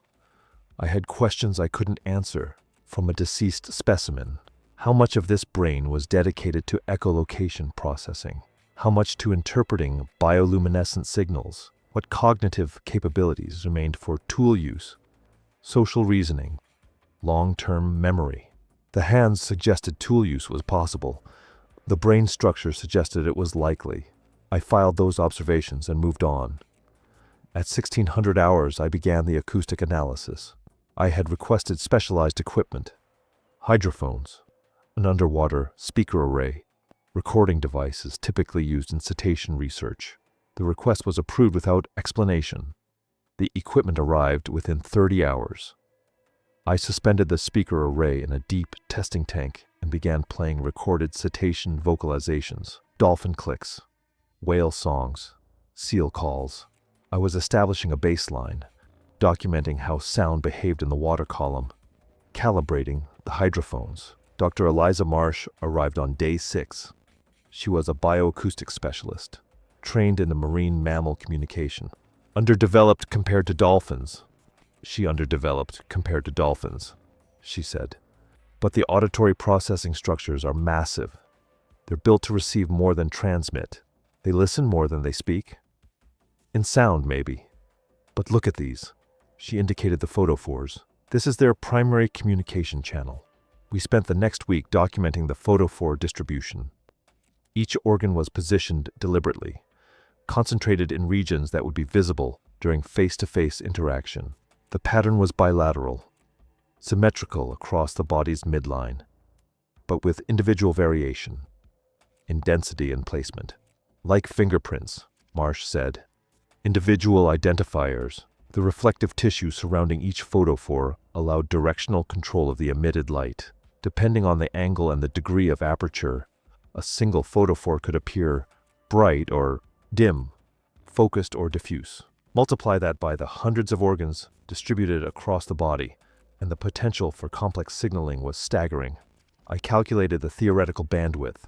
I had questions I couldn't answer from a deceased specimen. How much of this brain was dedicated to echolocation processing? How much to interpreting bioluminescent signals? What cognitive capabilities remained for tool use, social reasoning, long-term memory? The hands suggested tool use was possible. The brain structure suggested it was likely. I filed those observations and moved on. At 1600 hours, I began the acoustic analysis. I had requested specialized equipment, hydrophones, an underwater speaker array, recording devices typically used in cetacean research. The request was approved without explanation. The equipment arrived within 30 hours. I suspended the speaker array in a deep testing tank and began playing recorded cetacean vocalizations, dolphin clicks, whale songs, seal calls. I was establishing a baseline, documenting how sound behaved in the water column, calibrating the hydrophones. Dr. Eliza Marsh arrived on day 6. She was a bioacoustic specialist, trained in the marine mammal communication. Underdeveloped compared to dolphins. She said. But the auditory processing structures are massive. They're built to receive more than transmit. They listen more than they speak. In sound, maybe. But look at these. She indicated the photophores. This is their primary communication channel. We spent the next week documenting the photophore distribution. Each organ was positioned deliberately, concentrated in regions that would be visible during face-to-face interaction. The pattern was bilateral, symmetrical across the body's midline, but with individual variation in density and placement. Like fingerprints, Marsh said. Individual identifiers, the reflective tissue surrounding each photophore allowed directional control of the emitted light. Depending on the angle and the degree of aperture, a single photophore could appear bright or dim, focused or diffuse. Multiply that by the hundreds of organs distributed across the body, and the potential for complex signaling was staggering. I calculated the theoretical bandwidth.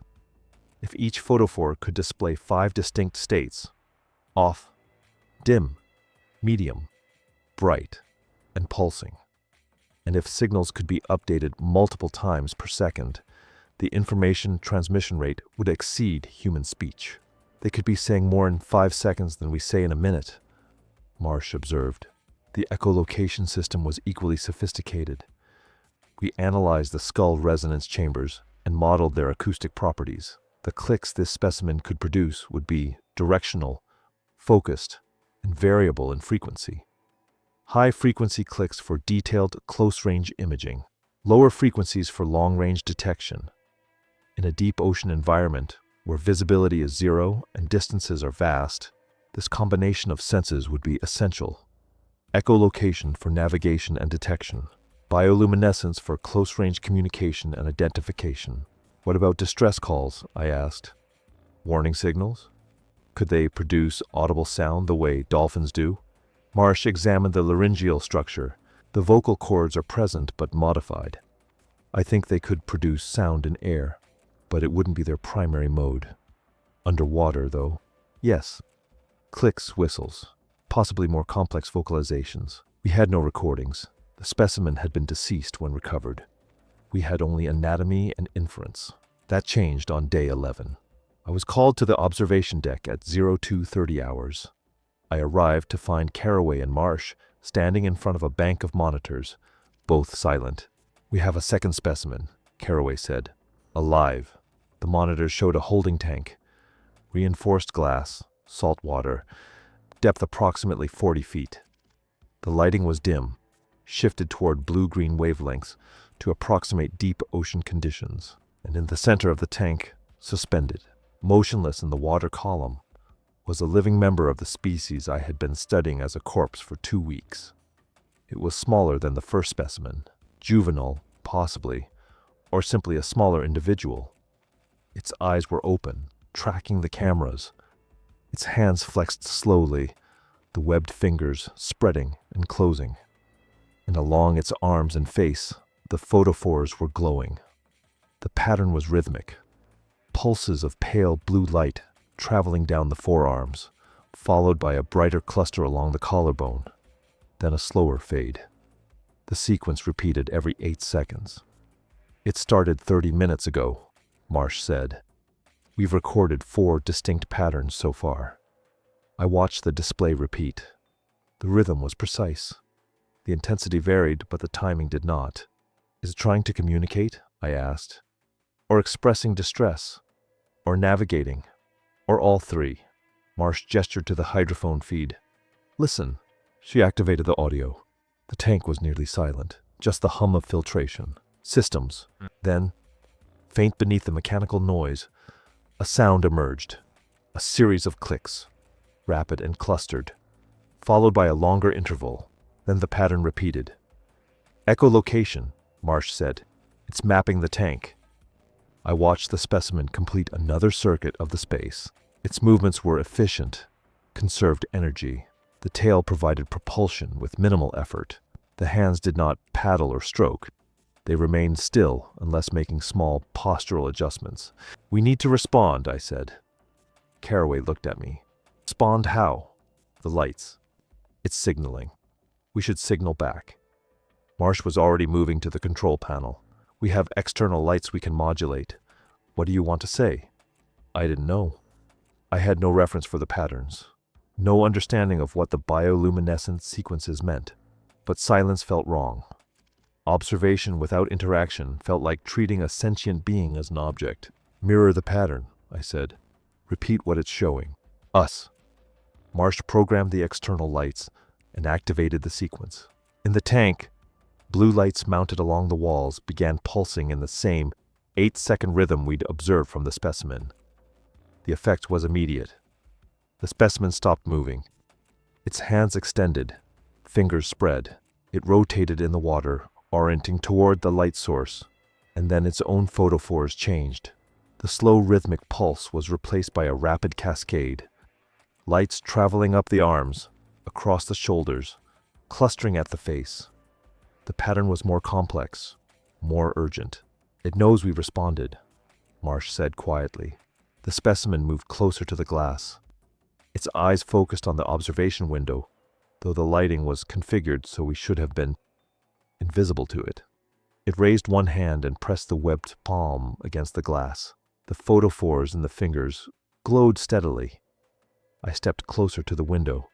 If each photophore could display 5 distinct states, off, dim, medium, bright, and pulsing, and if signals could be updated multiple times per second, the information transmission rate would exceed human speech. They could be saying more in 5 seconds than we say in a minute, Marsh observed. The echolocation system was equally sophisticated. We analyzed the skull resonance chambers and modeled their acoustic properties. The clicks this specimen could produce would be directional, focused, and variable in frequency. High-frequency clicks for detailed, close-range imaging, lower frequencies for long-range detection. In a deep ocean environment, where visibility is zero and distances are vast, this combination of senses would be essential. Echolocation for navigation and detection, bioluminescence for close-range communication and identification. What about distress calls? I asked. Warning signals? Could they produce audible sound the way dolphins do? Marsh examined the laryngeal structure. The vocal cords are present but modified. I think they could produce sound in air, but it wouldn't be their primary mode. Underwater, though, yes. Clicks, whistles, possibly more complex vocalizations. We had no recordings. The specimen had been deceased when recovered. We had only anatomy and inference. That changed on day 11. I was called to the observation deck at 0230 hours. I arrived to find Caraway and Marsh standing in front of a bank of monitors, both silent. "We have a second specimen," Caraway said. "Alive." The monitors showed a holding tank, reinforced glass, salt water, depth approximately 40 feet. The lighting was dim, shifted toward blue-green wavelengths to approximate deep ocean conditions. And in the center of the tank, suspended, motionless in the water column, was a living member of the species I had been studying as a corpse for 2 weeks. It was smaller than the first specimen, juvenile, possibly, or simply a smaller individual. Its eyes were open, tracking the cameras. Its hands flexed slowly, the webbed fingers spreading and closing. And along its arms and face, the photophores were glowing. The pattern was rhythmic. Pulses of pale blue light traveling down the forearms, followed by a brighter cluster along the collarbone, then a slower fade. The sequence repeated every 8 seconds. "It started 30 minutes ago," Marsh said. "We've recorded 4 distinct patterns so far." I watched the display repeat. The rhythm was precise. The intensity varied, but the timing did not. "Is it trying to communicate?" I asked. "Or expressing distress? Or navigating? Or all 3? Marsh gestured to the hydrophone feed. "Listen." She activated the audio. The tank was nearly silent, just the hum of filtration. Systems. Then, faint beneath the mechanical noise, a sound emerged. A series of clicks, rapid and clustered, followed by a longer interval. Then the pattern repeated. "Echolocation," Marsh said. "It's mapping the tank." I watched the specimen complete another circuit of the space. Its movements were efficient, conserved energy. The tail provided propulsion with minimal effort. The hands did not paddle or stroke. They remained still unless making small postural adjustments. "We need to respond," I said. Caraway looked at me. "Respond how?" "The lights. It's signaling. We should signal back." Marsh was already moving to the control panel. "We have external lights we can modulate. What do you want to say?" I didn't know. I had no reference for the patterns, no understanding of what the bioluminescent sequences meant. But silence felt wrong. Observation without interaction felt like treating a sentient being as an object. "Mirror the pattern," I said. "Repeat what it's showing. Us." Marsh programmed the external lights and activated the sequence. In the tank, blue lights mounted along the walls began pulsing in the same 8-second rhythm we'd observed from the specimen. The effect was immediate. The specimen stopped moving. Its hands extended, fingers spread. It rotated in the water, orienting toward the light source, and then its own photophores changed. The slow rhythmic pulse was replaced by a rapid cascade. Lights traveling up the arms, across the shoulders, clustering at the face. The pattern was more complex, more urgent. "It knows we responded," Marsh said quietly. The specimen moved closer to the glass. Its eyes focused on the observation window, though the lighting was configured so we should have been invisible to it. It raised one hand and pressed the webbed palm against the glass. The photophores in the fingers glowed steadily. I stepped closer to the window.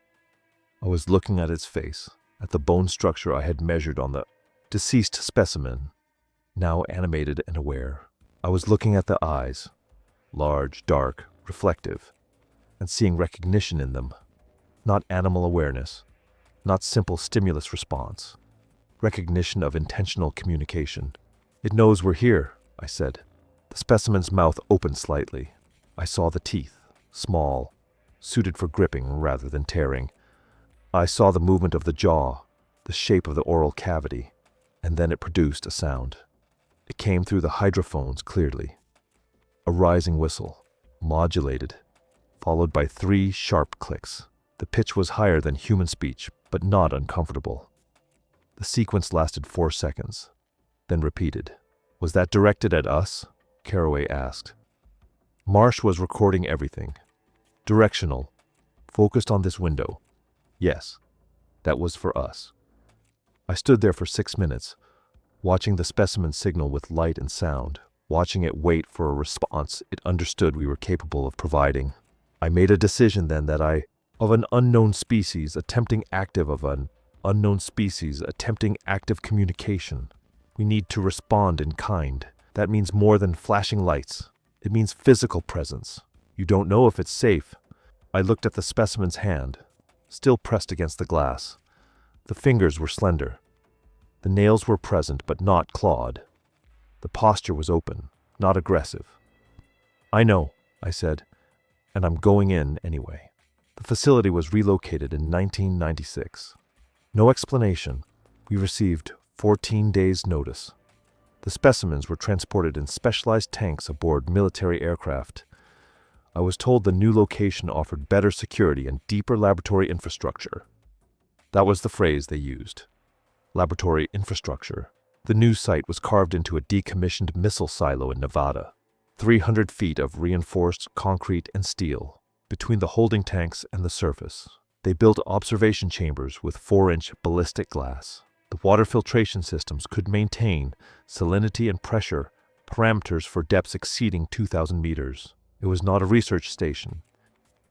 I was looking at its face, at the bone structure I had measured on the deceased specimen, now animated and aware. I was looking at the eyes, large, dark, reflective, and seeing recognition in them. Not animal awareness, not simple stimulus response. Recognition of intentional communication. It knows we're here, I said. The specimen's mouth opened slightly. I saw the teeth, small, suited for gripping rather than tearing. I saw the movement of the jaw, the shape of the oral cavity, and then it produced a sound. It came through the hydrophones clearly. A rising whistle, modulated, followed by 3 sharp clicks. The pitch was higher than human speech, but not uncomfortable. The sequence lasted 4 seconds, then repeated. Was that directed at us? Caraway asked. Marsh was recording everything. Directional, focused on this window. Yes, that was for us. I stood there for 6 minutes, watching the specimen signal with light and sound, watching it wait for a response it understood we were capable of providing. I made a decision then that of an unknown species attempting active communication. We need to respond in kind. That means more than flashing lights. It means physical presence. You don't know if it's safe. I looked at the specimen's hand, still pressed against the glass. The fingers were slender. The nails were present but not clawed. The posture was open, not aggressive. I know, I said, and I'm going in anyway. The facility was relocated in 1996. No explanation. We received 14 days' notice. The specimens were transported in specialized tanks aboard military aircraft. I was told the new location offered better security and deeper laboratory infrastructure. That was the phrase they used. Laboratory infrastructure. The new site was carved into a decommissioned missile silo in Nevada. 300 feet of reinforced concrete and steel between the holding tanks and the surface. They built observation chambers with 4-inch ballistic glass. The water filtration systems could maintain salinity and pressure parameters for depths exceeding 2,000 meters. It was not a research station.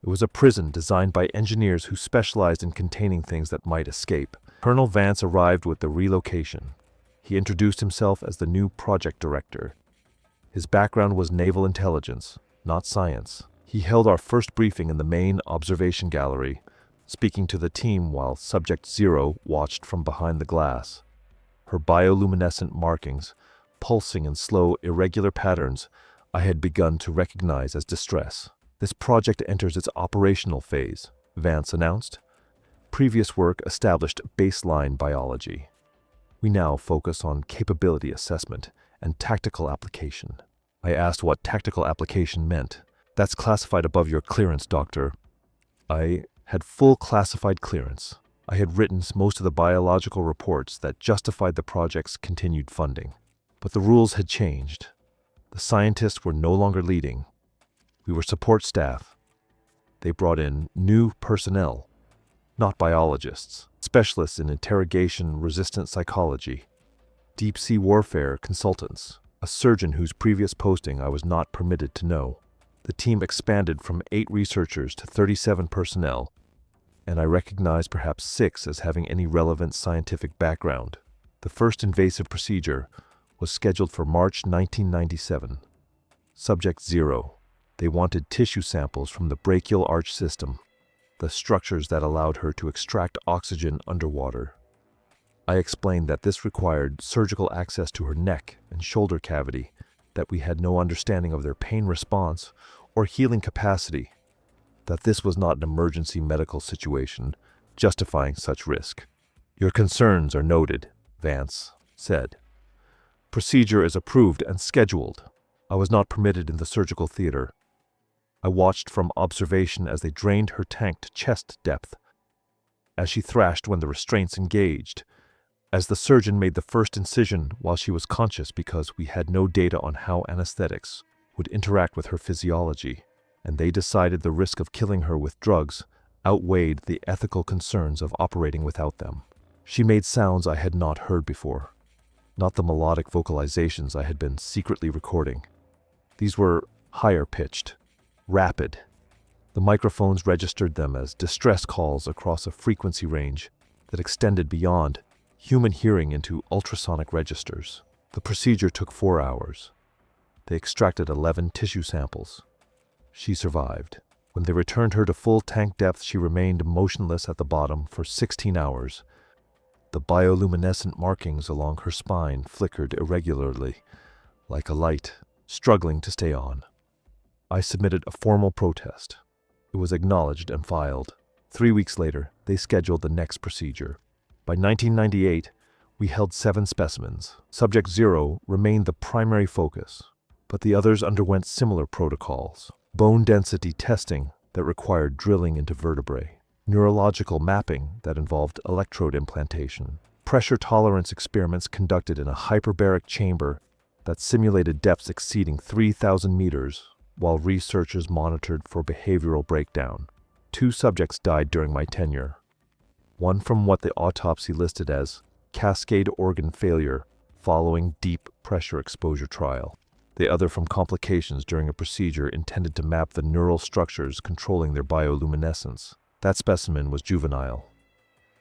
It was a prison designed by engineers who specialized in containing things that might escape. Colonel Vance arrived with the relocation. He introduced himself as the new project director. His background was naval intelligence, not science. He held our first briefing in the main observation gallery, speaking to the team while Subject 0 watched from behind the glass. Her bioluminescent markings, pulsing in slow, irregular patterns, I had begun to recognize as distress. This project enters its operational phase, Vance announced. Previous work established baseline biology. We now focus on capability assessment and tactical application. I asked what tactical application meant. That's classified above your clearance, Doctor. I had full classified clearance. I had written most of the biological reports that justified the project's continued funding. But the rules had changed. The scientists were no longer leading. We were support staff. They brought in new personnel, not biologists, specialists in interrogation-resistant psychology, deep-sea warfare consultants, a surgeon whose previous posting I was not permitted to know. The team expanded from 8 researchers to 37 personnel, and I recognized perhaps 6 as having any relevant scientific background. The first invasive procedure was scheduled for March 1997. Subject 0. They wanted tissue samples from the brachial arch system, the structures that allowed her to extract oxygen underwater. I explained that this required surgical access to her neck and shoulder cavity, that we had no understanding of their pain response or healing capacity, that this was not an emergency medical situation justifying such risk. Your concerns are noted, Vance said. Procedure is approved and scheduled. I was not permitted in the surgical theater. I watched from observation as they drained her tank to chest depth, as she thrashed when the restraints engaged, as the surgeon made the first incision while she was conscious because we had no data on how anesthetics would interact with her physiology, and they decided the risk of killing her with drugs outweighed the ethical concerns of operating without them. She made sounds I had not heard before, not the melodic vocalizations I had been secretly recording. These were higher-pitched, rapid. The microphones registered them as distress calls across a frequency range that extended beyond human hearing into ultrasonic registers. The procedure took 4 hours. They extracted 11 tissue samples. She survived. When they returned her to full tank depth, she remained motionless at the bottom for 16 hours. The bioluminescent markings along her spine flickered irregularly, like a light, struggling to stay on. I submitted a formal protest. It was acknowledged and filed. 3 weeks later, they scheduled the next procedure. By 1998, we held 7 specimens. Subject 0 remained the primary focus, but the others underwent similar protocols. Bone density testing that required drilling into vertebrae, neurological mapping that involved electrode implantation, pressure tolerance experiments conducted in a hyperbaric chamber that simulated depths exceeding 3,000 meters, while researchers monitored for behavioral breakdown. 2 subjects died during my tenure, one from what the autopsy listed as cascade organ failure following deep pressure exposure trial, the other from complications during a procedure intended to map the neural structures controlling their bioluminescence. That specimen was juvenile.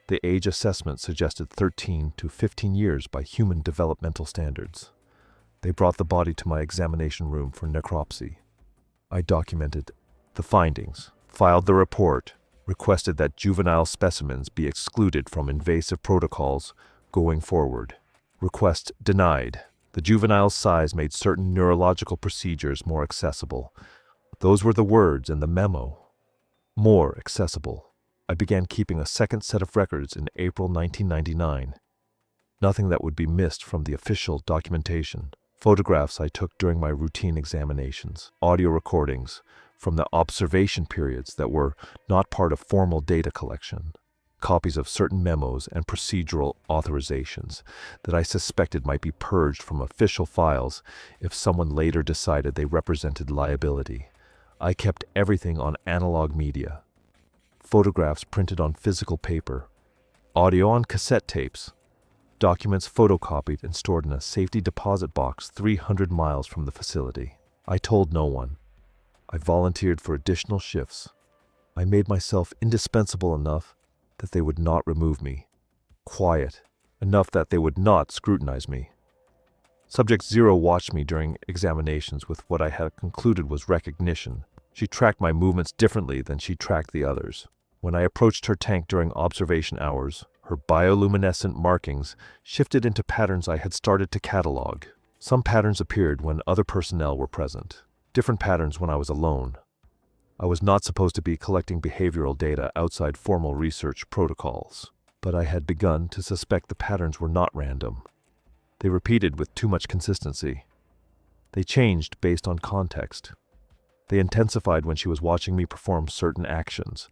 The age assessment suggested 13 to 15 years by human developmental standards. They brought the body to my examination room for necropsy. I documented the findings, filed the report, requested that juvenile specimens be excluded from invasive protocols going forward. Request denied. The juvenile's size made certain neurological procedures more accessible. Those were the words in the memo. More accessible. I began keeping a second set of records in April 1999. Nothing that would be missed from the official documentation. Photographs I took during my routine examinations. Audio recordings from the observation periods that were not part of formal data collection. Copies of certain memos and procedural authorizations that I suspected might be purged from official files if someone later decided they represented liability. I kept everything on analog media. Photographs printed on physical paper. Audio on cassette tapes. Documents photocopied and stored in a safety deposit box 300 miles from the facility. I told no one. I volunteered for additional shifts. I made myself indispensable enough that they would not remove me. Quiet enough that they would not scrutinize me. Subject 0 watched me during examinations with what I had concluded was recognition. She tracked my movements differently than she tracked the others. When I approached her tank during observation hours, her bioluminescent markings shifted into patterns I had started to catalog. Some patterns appeared when other personnel were present. Different patterns when I was alone. I was not supposed to be collecting behavioral data outside formal research protocols, but I had begun to suspect the patterns were not random. They repeated with too much consistency. They changed based on context. They intensified when she was watching me perform certain actions,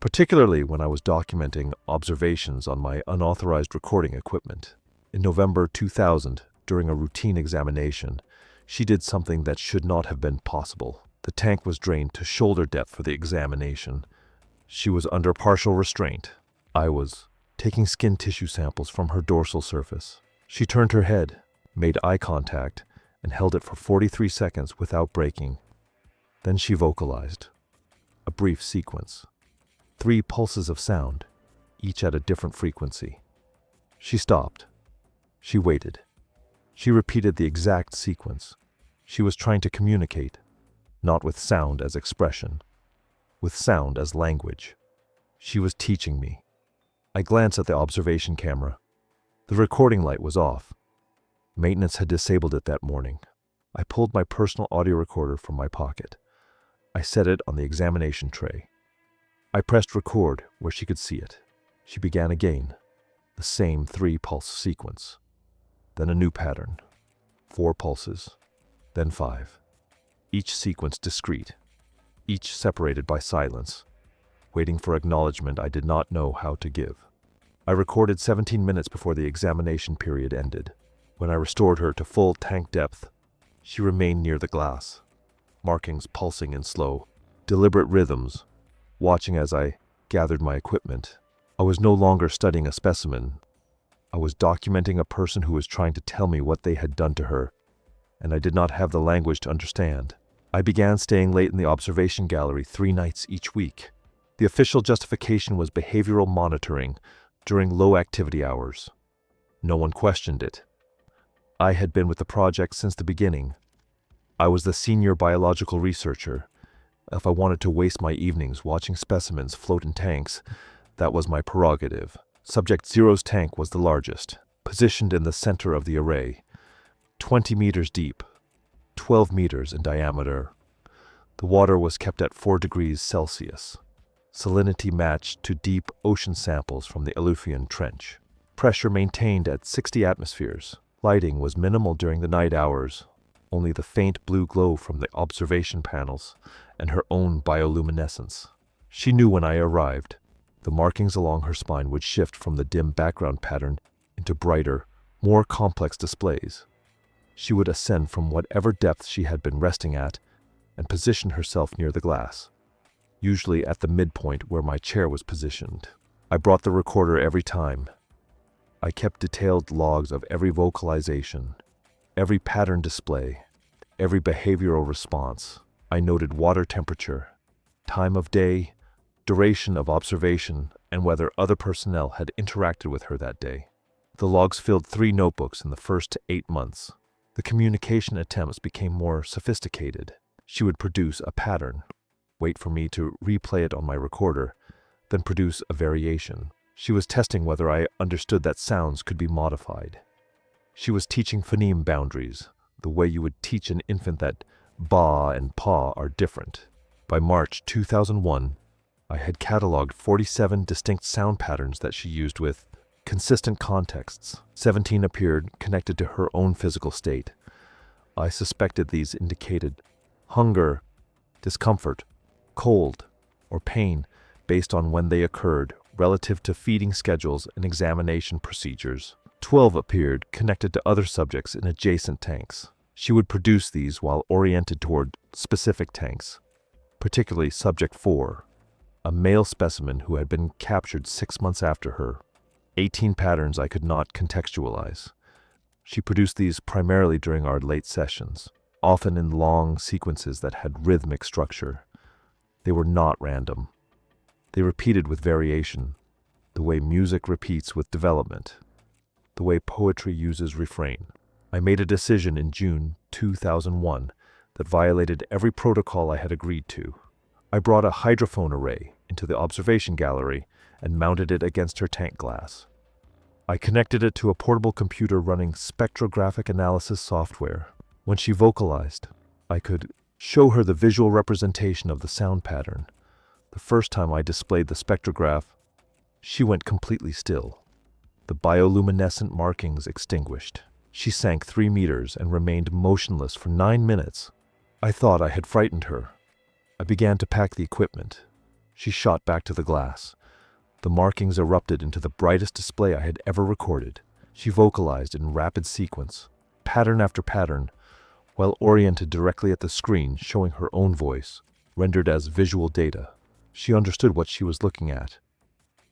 particularly when I was documenting observations on my unauthorized recording equipment. In November 2000, during a routine examination, she did something that should not have been possible. The tank was drained to shoulder depth for the examination. She was under partial restraint. I was taking skin tissue samples from her dorsal surface. She turned her head, made eye contact, and held it for 43 seconds without breaking. Then she vocalized. A brief sequence. 3 pulses of sound, each at a different frequency. She stopped. She waited. She repeated the exact sequence. She was trying to communicate, not with sound as expression, with sound as language. She was teaching me. I glanced at the observation camera. The recording light was off. Maintenance had disabled it that morning. I pulled my personal audio recorder from my pocket. I set it on the examination tray. I pressed record where she could see it. She began again, the same 3-pulse sequence. Then a new pattern. 4 pulses, then 5. Each sequence discrete, each separated by silence, waiting for acknowledgement I did not know how to give. I recorded 17 minutes before the examination period ended. When I restored her to full tank depth, she remained near the glass, markings pulsing in slow, deliberate rhythms, watching as I gathered my equipment. I was no longer studying a specimen. I was documenting a person who was trying to tell me what they had done to her, and I did not have the language to understand. I began staying late in the observation gallery 3 nights each week. The official justification was behavioral monitoring during low-activity hours. No one questioned it. I had been with the project since the beginning. I was the senior biological researcher, If I wanted to waste my evenings watching specimens float in tanks, that was my prerogative. Subject Zero's tank was the largest, positioned in the center of the array, 20 meters deep, 12 meters in diameter. The water was kept at 4 degrees Celsius. Salinity matched to deep ocean samples from the Elufian Trench. Pressure maintained at 60 atmospheres. Lighting was minimal during the night hours, only the faint blue glow from the observation panels and her own bioluminescence. She knew when I arrived. The markings along her spine would shift from the dim background pattern into brighter, more complex displays. She would ascend from whatever depth she had been resting at and position herself near the glass, usually at the midpoint where my chair was positioned. I brought the recorder every time. I kept detailed logs of every vocalization, every pattern display, every behavioral response. I noted water temperature, time of day, duration of observation, and whether other personnel had interacted with her that day. The logs filled 3 notebooks in the first 8 months. The communication attempts became more sophisticated. She would produce a pattern, wait for me to replay it on my recorder, then produce a variation. She was testing whether I understood that sounds could be modified. She was teaching phoneme boundaries, the way you would teach an infant that ba and pa are different. By March 2001, I had cataloged 47 distinct sound patterns that she used with consistent contexts. 17 appeared connected to her own physical state. I suspected these indicated hunger, discomfort, cold, or pain based on when they occurred relative to feeding schedules and examination procedures. 12 appeared connected to other subjects in adjacent tanks. She would produce these while oriented toward specific tanks, particularly Subject 4, a male specimen who had been captured 6 months after her. 18 patterns I could not contextualize. She produced these primarily during our late sessions, often in long sequences that had rhythmic structure. They were not random. They repeated with variation, the way music repeats with development, the way poetry uses refrain. I made a decision in June 2001 that violated every protocol I had agreed to. I brought a hydrophone array into the observation gallery and mounted it against her tank glass. I connected it to a portable computer running spectrographic analysis software. When she vocalized, I could show her the visual representation of the sound pattern. The first time I displayed the spectrograph, she went completely still. The bioluminescent markings extinguished. She sank 3 meters and remained motionless for 9 minutes. I thought I had frightened her. I began to pack the equipment. She shot back to the glass. The markings erupted into the brightest display I had ever recorded. She vocalized in rapid sequence, pattern after pattern, while oriented directly at the screen, showing her own voice, rendered as visual data. She understood what she was looking at.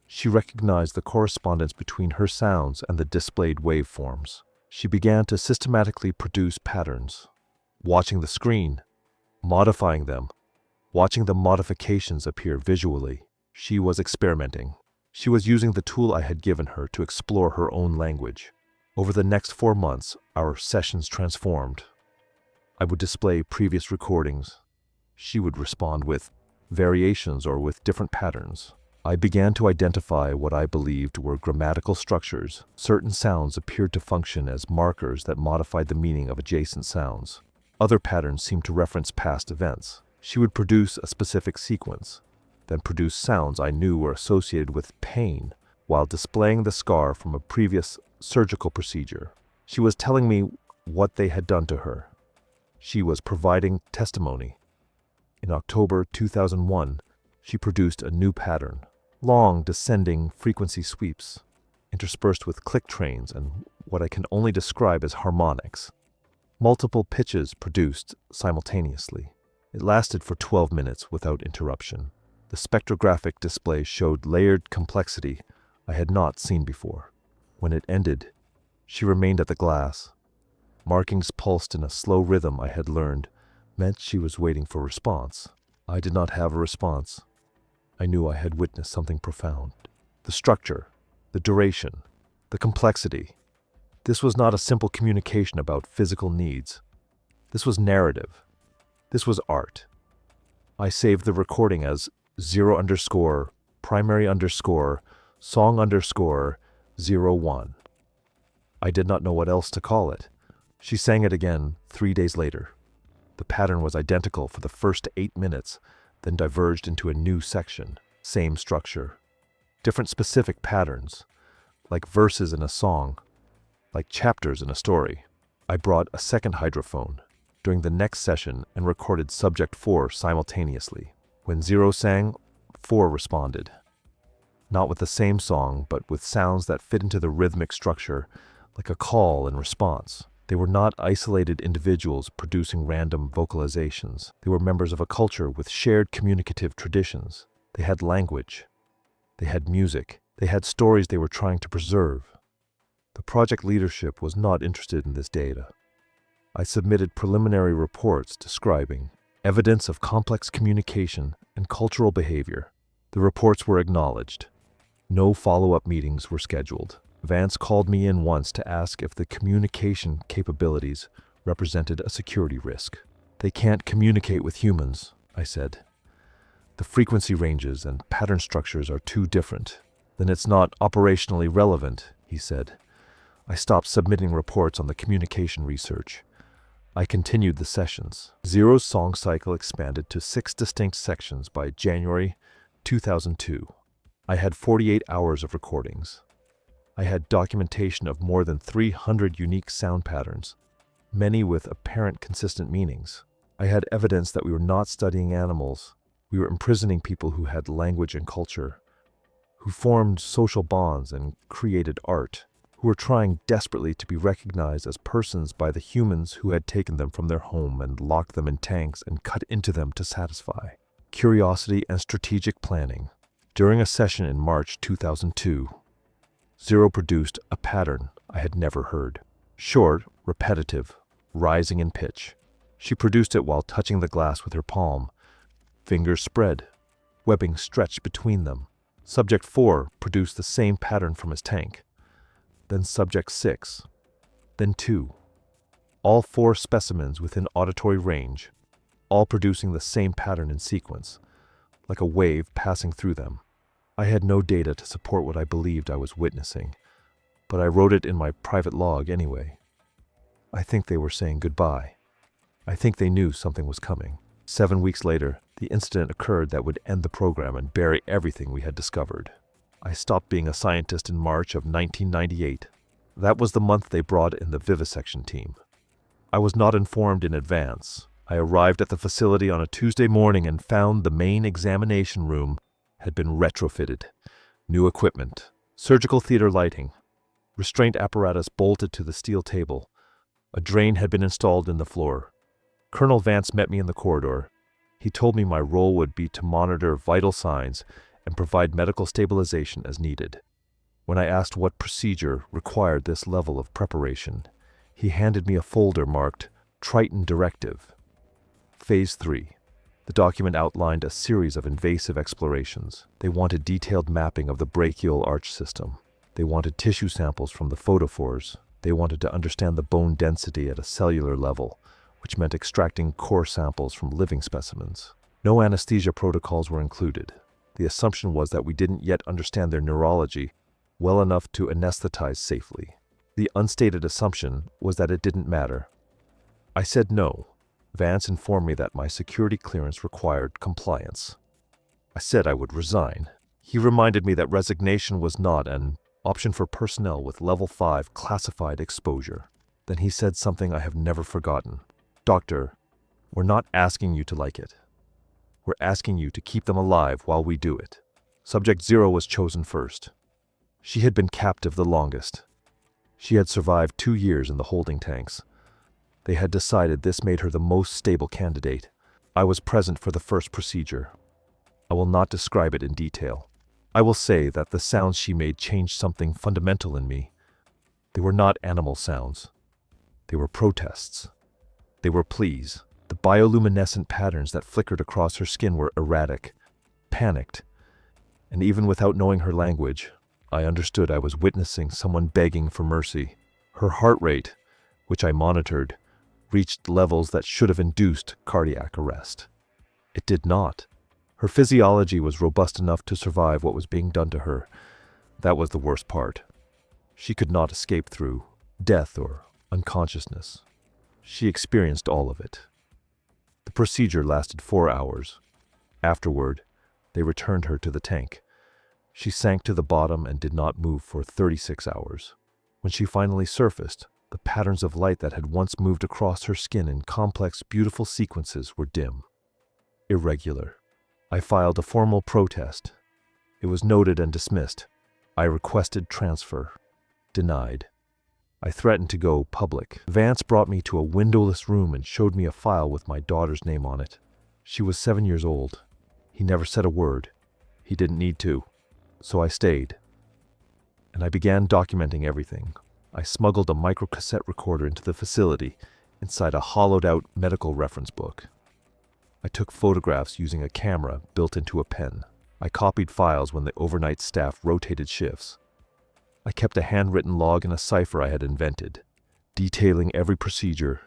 She recognized the correspondence between her sounds and the displayed waveforms. She began to systematically produce patterns, watching the screen, modifying them, watching the modifications appear visually. She was experimenting. She was using the tool I had given her to explore her own language. Over the next 4 months, our sessions transformed. I would display previous recordings. She would respond with variations or with different patterns. I began to identify what I believed were grammatical structures. Certain sounds appeared to function as markers that modified the meaning of adjacent sounds. Other patterns seemed to reference past events. She would produce a specific sequence, then produce sounds I knew were associated with pain while displaying the scar from a previous surgical procedure. She was telling me what they had done to her. She was providing testimony. In October 2001, she produced a new pattern, long descending frequency sweeps, interspersed with click trains and what I can only describe as harmonics. Multiple pitches produced simultaneously. It lasted for 12 minutes without interruption. The spectrographic display showed layered complexity I had not seen before. When it ended, she remained at the glass. Markings pulsed in a slow rhythm I had learned meant she was waiting for response. I did not have a response. I knew I had witnessed something profound. The structure, the duration, the complexity. This was not a simple communication about physical needs. This was narrative. This was art. I saved the recording as 0_primary_song_01. I did not know what else to call it. She sang it again 3 days later. The pattern was identical for the first 8 minutes, then diverged into a new section. Same structure. Different specific patterns, like verses in a song, like chapters in a story. I brought a second hydrophone during the next session and recorded subject 4 simultaneously. When 0 sang, 4 responded. Not with the same song, but with sounds that fit into the rhythmic structure, like a call and response. They were not isolated individuals producing random vocalizations. They were members of a culture with shared communicative traditions. They had language. They had music. They had stories they were trying to preserve. The project leadership was not interested in this data. I submitted preliminary reports describing evidence of complex communication and cultural behavior. The reports were acknowledged. No follow-up meetings were scheduled. Vance called me in once to ask if the communication capabilities represented a security risk. They can't communicate with humans, I said. The frequency ranges and pattern structures are too different. Then it's not operationally relevant, he said. I stopped submitting reports on the communication research. I continued the sessions. 0's song cycle expanded to 6 distinct sections by January 2002. I had 48 hours of recordings. I had documentation of more than 300 unique sound patterns, many with apparent consistent meanings. I had evidence that we were not studying animals. We were imprisoning people who had language and culture, who formed social bonds and created art, who were trying desperately to be recognized as persons by the humans who had taken them from their home and locked them in tanks and cut into them to satisfy. Curiosity and strategic planning. During a session in March 2002, 0 produced a pattern I had never heard. Short, repetitive, rising in pitch. She produced it while touching the glass with her palm. Fingers spread, webbing stretched between them. Subject 4 produced the same pattern from his tank. Then subject 6. Then 2. All 4 specimens within auditory range, all producing the same pattern in sequence, like a wave passing through them. I had no data to support what I believed I was witnessing, but I wrote it in my private log anyway. I think they were saying goodbye. I think they knew something was coming. 7 weeks later, the incident occurred that would end the program and bury everything we had discovered. I stopped being a scientist in March of 1998. That was the month they brought in the Vivisection team. I was not informed in advance. I arrived at the facility on a Tuesday morning and found the main examination room had been retrofitted. New equipment, surgical theater lighting, restraint apparatus bolted to the steel table. A drain had been installed in the floor. Colonel Vance met me in the corridor. He told me my role would be to monitor vital signs and provide medical stabilization as needed. When I asked what procedure required this level of preparation, he handed me a folder marked Triton Directive. Phase 3. The document outlined a series of invasive explorations. They wanted detailed mapping of the brachial arch system. They wanted tissue samples from the photophores. They wanted to understand the bone density at a cellular level, which meant extracting core samples from living specimens. No anesthesia protocols were included. The assumption was that we didn't yet understand their neurology well enough to anesthetize safely. The unstated assumption was that it didn't matter. I said no. Vance informed me that my security clearance required compliance. I said I would resign. He reminded me that resignation was not an option for personnel with level 5 classified exposure. Then he said something I have never forgotten. Doctor, we're not asking you to like it. We're asking you to keep them alive while we do it. Subject 0 was chosen first. She had been captive the longest. She had survived 2 years in the holding tanks. They had decided this made her the most stable candidate. I was present for the first procedure. I will not describe it in detail. I will say that the sounds she made changed something fundamental in me. They were not animal sounds. They were protests. They were pleas. The bioluminescent patterns that flickered across her skin were erratic, panicked, and even without knowing her language, I understood I was witnessing someone begging for mercy. Her heart rate, which I monitored, reached levels that should have induced cardiac arrest. It did not. Her physiology was robust enough to survive what was being done to her. That was the worst part. She could not escape through death or unconsciousness. She experienced all of it. The procedure lasted 4 hours. Afterward, they returned her to the tank. She sank to the bottom and did not move for 36 hours. When she finally surfaced, the patterns of light that had once moved across her skin in complex, beautiful sequences were dim, irregular. I filed a formal protest. It was noted and dismissed. I requested transfer. Denied. I threatened to go public. Vance brought me to a windowless room and showed me a file with my daughter's name on it. She was 7 years old. He never said a word. He didn't need to. So I stayed. And I began documenting everything. I smuggled a microcassette recorder into the facility inside a hollowed-out medical reference book. I took photographs using a camera built into a pen. I copied files when the overnight staff rotated shifts. I kept a handwritten log in a cipher I had invented, detailing every procedure,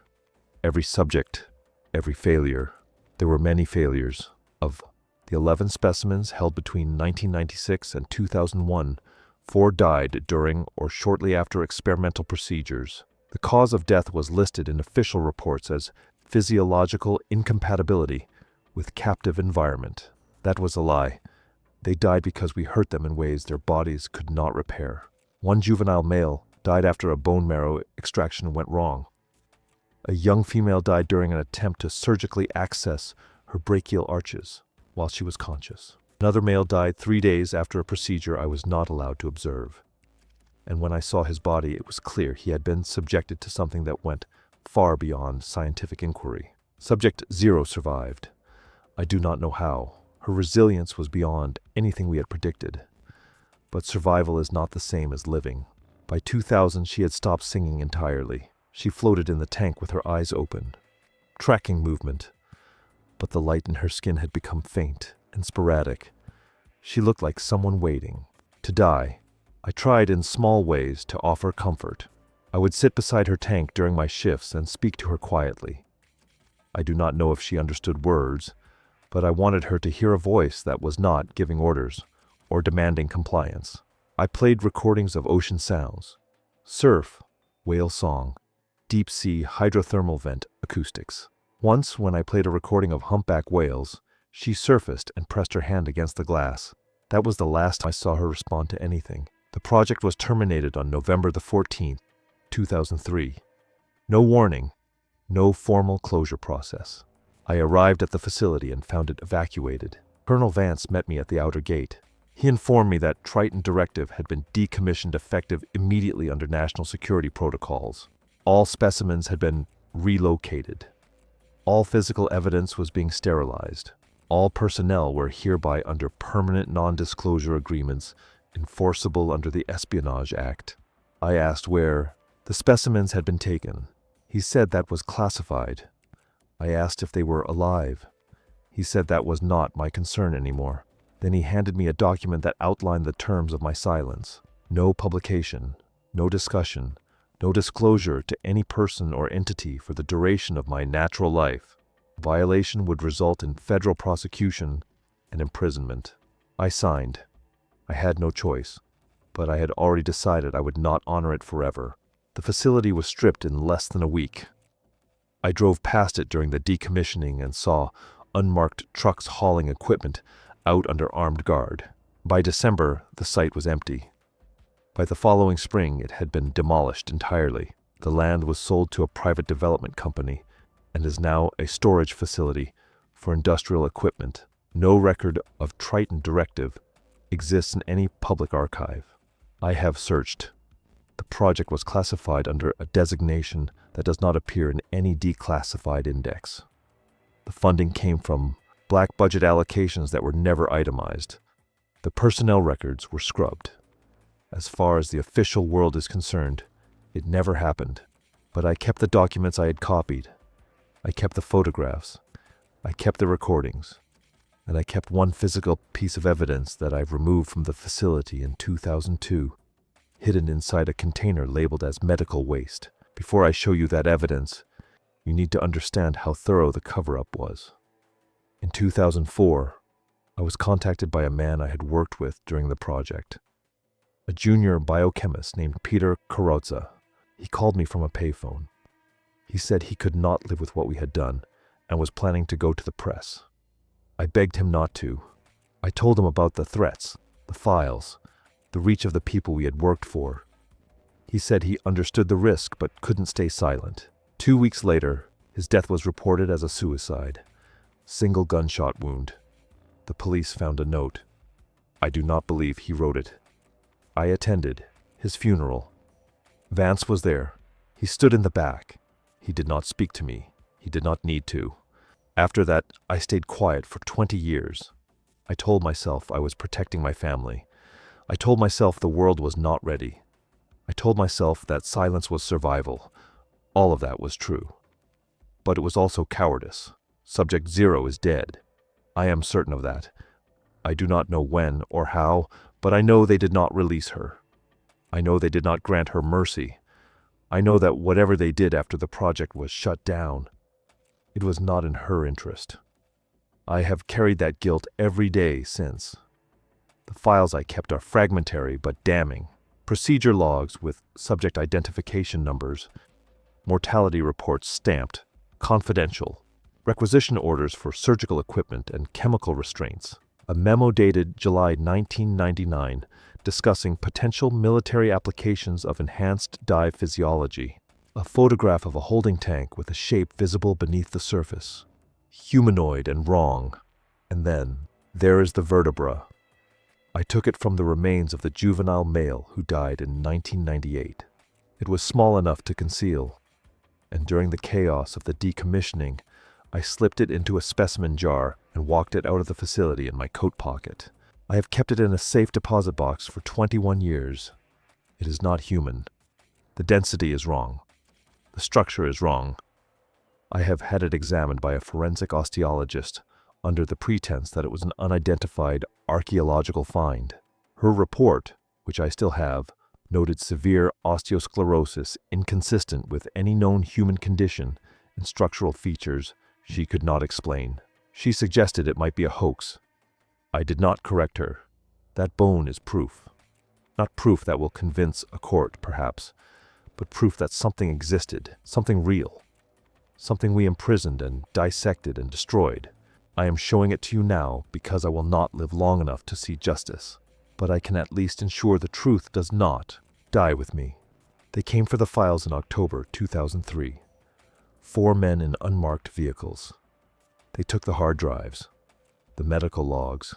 every subject, every failure. There were many failures. Of the 11 specimens held between 1996 and 2001, 4 died during or shortly after experimental procedures. The cause of death was listed in official reports as physiological incompatibility with captive environment. That was a lie. They died because we hurt them in ways their bodies could not repair. One juvenile male died after a bone marrow extraction went wrong. A young female died during an attempt to surgically access her brachial arches while she was conscious. Another male died 3 days after a procedure I was not allowed to observe. And when I saw his body, it was clear he had been subjected to something that went far beyond scientific inquiry. Subject 0 survived. I do not know how. Her resilience was beyond anything we had predicted. But survival is not the same as living. By 2000, she had stopped singing entirely. She floated in the tank with her eyes open, tracking movement. But the light in her skin had become faint and sporadic. She looked like someone waiting to die. I tried in small ways to offer comfort. I would sit beside her tank during my shifts and speak to her quietly. I do not know if she understood words, but I wanted her to hear a voice that was not giving orders or demanding compliance. I played recordings of ocean sounds, surf, whale song, deep sea hydrothermal vent acoustics. Once, when I played a recording of humpback whales, she surfaced and pressed her hand against the glass. That was the last time I saw her respond to anything. The project was terminated on November the 14th, 2003. No warning, no formal closure process. I arrived at the facility and found it evacuated. Colonel Vance met me at the outer gate. He informed me that Triton Directive had been decommissioned effective immediately under national security protocols. All specimens had been relocated. All physical evidence was being sterilized. All personnel were hereby under permanent non-disclosure agreements enforceable under the Espionage Act. I asked where the specimens had been taken. He said that was classified. I asked if they were alive. He said that was not my concern anymore. Then he handed me a document that outlined the terms of my silence. No publication, no discussion, no disclosure to any person or entity for the duration of my natural life. Violation would result in federal prosecution and imprisonment. I signed. I had no choice, but I had already decided I would not honor it forever. The facility was stripped in less than a week. I drove past it during the decommissioning and saw unmarked trucks hauling equipment out under armed guard. By December, the site was empty. By the following spring, it had been demolished entirely. The land was sold to a private development company and is now a storage facility for industrial equipment. No record of Triton Directive exists in any public archive. I have searched. The project was classified under a designation that does not appear in any declassified index. The funding came from black budget allocations that were never itemized. The personnel records were scrubbed. As far as the official world is concerned, it never happened. But I kept the documents I had copied. I kept the photographs. I kept the recordings. And I kept one physical piece of evidence that I've removed from the facility in 2002, hidden inside a container labeled as medical waste. Before I show you that evidence, you need to understand how thorough the cover-up was. In 2004, I was contacted by a man I had worked with during the project, a junior biochemist named Peter Karotza. He called me from a payphone. He said he could not live with what we had done and was planning to go to the press. I begged him not to. I told him about the threats, the files, the reach of the people we had worked for. He said he understood the risk but couldn't stay silent. 2 weeks later, his death was reported as a suicide. Single gunshot wound. The police found a note. I do not believe he wrote it. I attended his funeral. Vance was there. He stood in the back. He did not speak to me. He did not need to. After that, I stayed quiet for 20 years. I told myself I was protecting my family. I told myself the world was not ready. I told myself that silence was survival. All of that was true. But it was also cowardice. Subject 0 is dead. I am certain of that. I do not know when or how, but I know they did not release her. I know they did not grant her mercy. I know that whatever they did after the project was shut down, it was not in her interest. I have carried that guilt every day since. The files I kept are fragmentary but damning. Procedure logs with subject identification numbers, mortality reports stamped, confidential, requisition orders for surgical equipment and chemical restraints, a memo dated July 1999 discussing potential military applications of enhanced dye physiology, a photograph of a holding tank with a shape visible beneath the surface, humanoid and wrong, and then there is the vertebra. I took it from the remains of the juvenile male who died in 1998. It was small enough to conceal, and during the chaos of the decommissioning, I slipped it into a specimen jar and walked it out of the facility in my coat pocket. I have kept it in a safe deposit box for 21 years. It is not human. The density is wrong. The structure is wrong. I have had it examined by a forensic osteologist under the pretense that it was an unidentified archaeological find. Her report, which I still have, noted severe osteosclerosis inconsistent with any known human condition and structural features she could not explain. She suggested it might be a hoax. I did not correct her. That bone is proof. Not proof that will convince a court, perhaps, but proof that something existed, something real, something we imprisoned and dissected and destroyed. I am showing it to you now because I will not live long enough to see justice, but I can at least ensure the truth does not die with me. They came for the files in October 2003. 4 men in unmarked vehicles. They took the hard drives, the medical logs,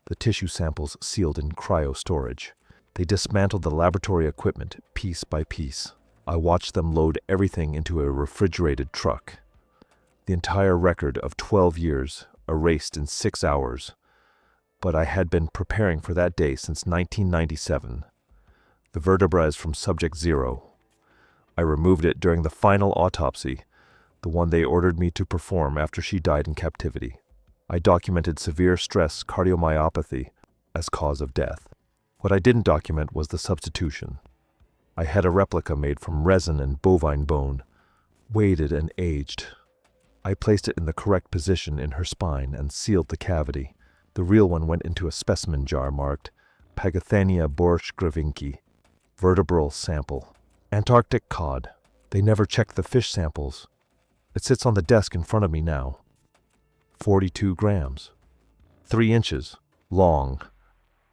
the tissue samples sealed in cryo storage. They dismantled the laboratory equipment piece by piece. I watched them load everything into a refrigerated truck. The entire record of 12 years erased in 6 hours. But I had been preparing for that day since 1997. The vertebra is from subject 0. I removed it during the final autopsy, the one they ordered me to perform after she died in captivity. I documented severe stress cardiomyopathy as cause of death. What I didn't document was the substitution. I had a replica made from resin and bovine bone, weighted and aged. I placed it in the correct position in her spine and sealed the cavity. The real one went into a specimen jar marked Pagathenia borshgravinki, vertebral sample. Antarctic cod. They never checked the fish samples. It sits on the desk in front of me now. 42 grams. 3 inches. Long.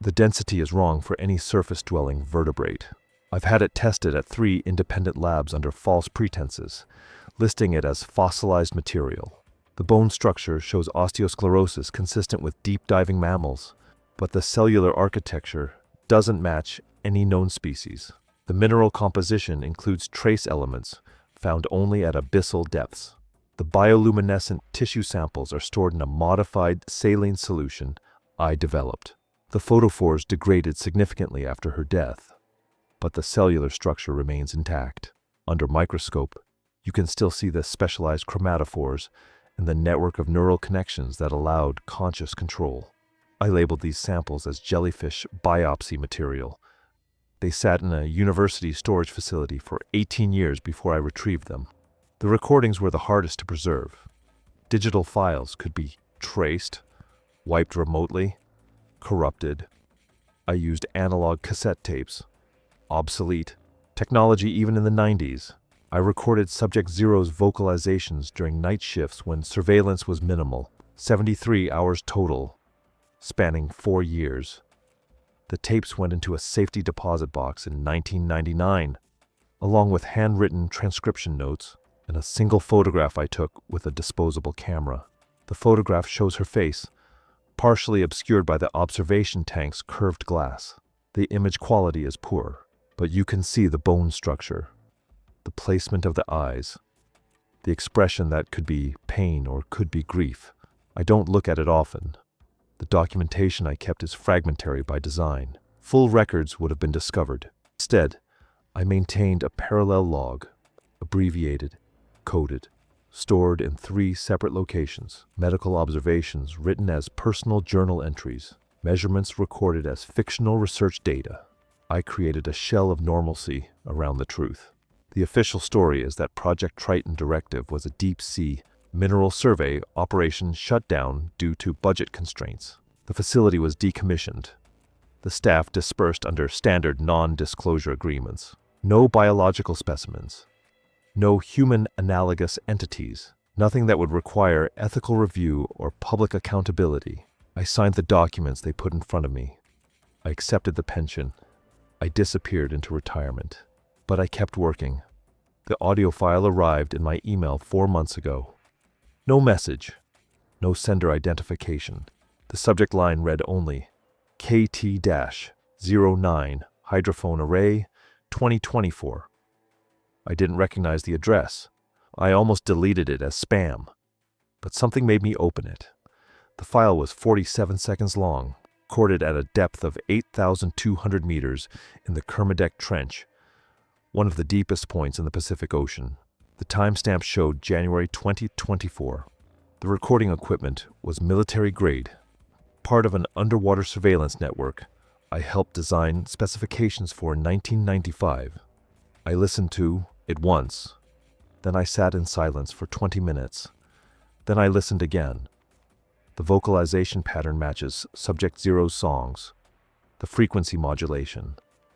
The density is wrong for any surface-dwelling vertebrate. I've had it tested at 3 independent labs under false pretenses, listing it as fossilized material. The bone structure shows osteosclerosis consistent with deep-diving mammals, but the cellular architecture doesn't match any known species. The mineral composition includes trace elements found only at abyssal depths. The bioluminescent tissue samples are stored in a modified saline solution I developed. The photophores degraded significantly after her death, but the cellular structure remains intact. Under microscope, you can still see the specialized chromatophores and the network of neural connections that allowed conscious control. I labeled these samples as jellyfish biopsy material. They sat in a university storage facility for 18 years before I retrieved them. The recordings were the hardest to preserve. Digital files could be traced, wiped remotely, corrupted. I used analog cassette tapes. Obsolete. Technology even in the 90s. I recorded Subject Zero's vocalizations during night shifts when surveillance was minimal. 73 hours total, spanning 4 years. The tapes went into a safety deposit box in 1999, along with handwritten transcription notes and a single photograph I took with a disposable camera. The photograph shows her face, partially obscured by the observation tank's curved glass. The image quality is poor, but you can see the bone structure, the placement of the eyes, the expression that could be pain or could be grief. I don't look at it often. The documentation I kept is fragmentary by design. Full records would have been discovered. Instead, I maintained a parallel log, abbreviated, coded, stored in 3 separate locations. Medical observations written as personal journal entries, measurements recorded as fictional research data. I created a shell of normalcy around the truth. The official story is that Project Triton Directive was a deep-sea mineral survey operation shut down due to budget constraints. The facility was decommissioned. The staff dispersed under standard non-disclosure agreements. No biological specimens. No human analogous entities. Nothing that would require ethical review or public accountability. I signed the documents they put in front of me. I accepted the pension. I disappeared into retirement. But I kept working. The audio file arrived in my email 4 months ago. No message. No sender identification. The subject line read only KT-09 Hydrophone Array 2024. I didn't recognize the address. I almost deleted it as spam. But something made me open it. The file was 47 seconds long, recorded at a depth of 8,200 meters in the Kermadec Trench, one of the deepest points in the Pacific Ocean. The timestamp showed January 2024. The recording equipment was military-grade, part of an underwater surveillance network I helped design specifications for in 1995. I listened to it once. Then I sat in silence for 20 minutes. Then I listened again. The vocalization pattern matches Subject Zero's songs, the frequency modulation,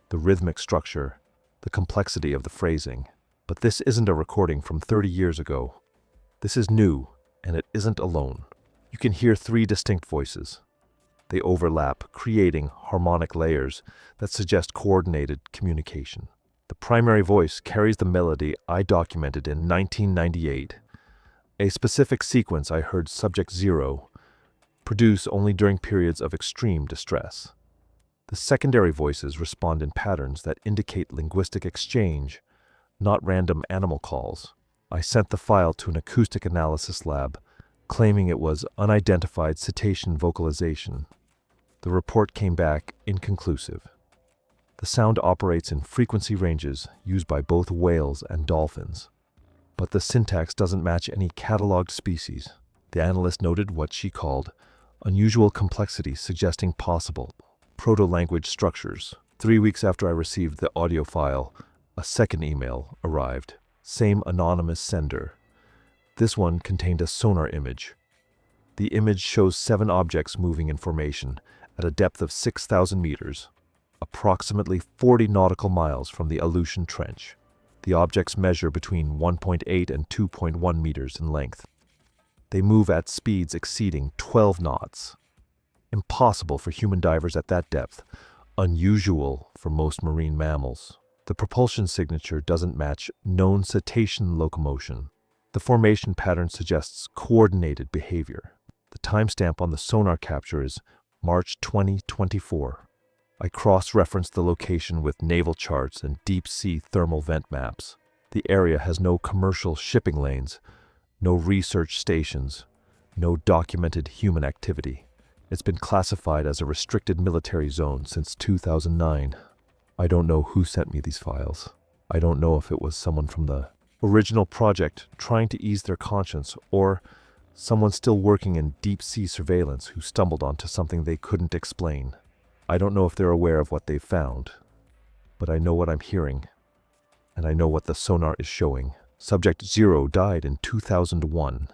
the rhythmic structure, the complexity of the phrasing. But this isn't a recording from 30 years ago. This is new, and it isn't alone. You can hear 3 distinct voices. They overlap, creating harmonic layers that suggest coordinated communication. The primary voice carries the melody I documented in 1998, a specific sequence I heard Subject Zero produce only during periods of extreme distress. The secondary voices respond in patterns that indicate linguistic exchange, not random animal calls. I sent the file to an acoustic analysis lab, claiming it was unidentified cetacean vocalization. The report came back inconclusive. The sound operates in frequency ranges used by both whales and dolphins, but the syntax doesn't match any cataloged species. The analyst noted what she called unusual complexity, suggesting possible proto-language structures. 3 weeks after I received the audio file, a second email arrived. Same anonymous sender. This one contained a sonar image. The image shows 7 objects moving in formation at a depth of 6,000 meters, approximately 40 nautical miles from the Aleutian Trench. The objects measure between 1.8 and 2.1 meters in length. They move at speeds exceeding 12 knots. Impossible for human divers at that depth, unusual for most marine mammals. The propulsion signature doesn't match known cetacean locomotion. The formation pattern suggests coordinated behavior. The timestamp on the sonar capture is March 2024. I cross-referenced the location with naval charts and deep-sea thermal vent maps. The area has no commercial shipping lanes, no research stations, no documented human activity. It's been classified as a restricted military zone since 2009. I don't know who sent me these files. I don't know if it was someone from the original project trying to ease their conscience, or someone still working in deep-sea surveillance who stumbled onto something they couldn't explain. I don't know if they're aware of what they've found, but I know what I'm hearing, and I know what the sonar is showing. Subject Zero died in 2001.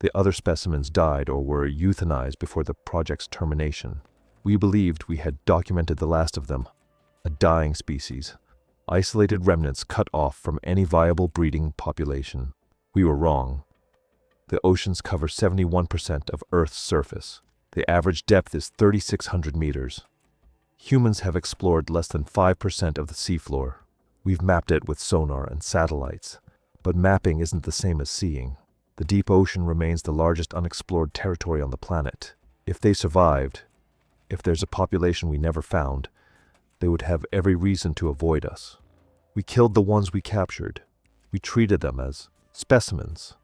The other specimens died or were euthanized before the project's termination. We believed we had documented the last of them, a dying species, isolated remnants cut off from any viable breeding population. We were wrong. The oceans cover 71% of Earth's surface. The average depth is 3,600 meters. Humans have explored less than 5% of the seafloor. We've mapped it with sonar and satellites, but mapping isn't the same as seeing. The deep ocean remains the largest unexplored territory on the planet. If they survived, if there's a population we never found, they would have every reason to avoid us. We killed the ones we captured. We treated them as specimens,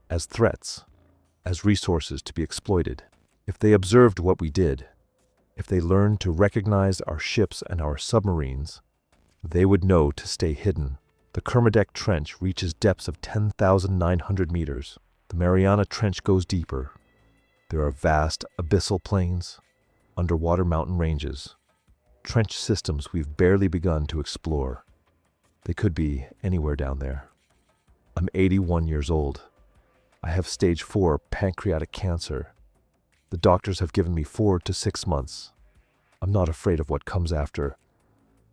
as threats, as resources to be exploited. If they observed what we did, if they learned to recognize our ships and our submarines, they would know to stay hidden. The Kermadec Trench reaches depths of 10,900 meters. The Mariana Trench goes deeper. There are vast abyssal plains, underwater mountain ranges, trench systems we've barely begun to explore. They could be anywhere down there. I'm 81 years old. I have stage 4 pancreatic cancer. The doctors have given me 4 to 6 months. I'm not afraid of what comes after.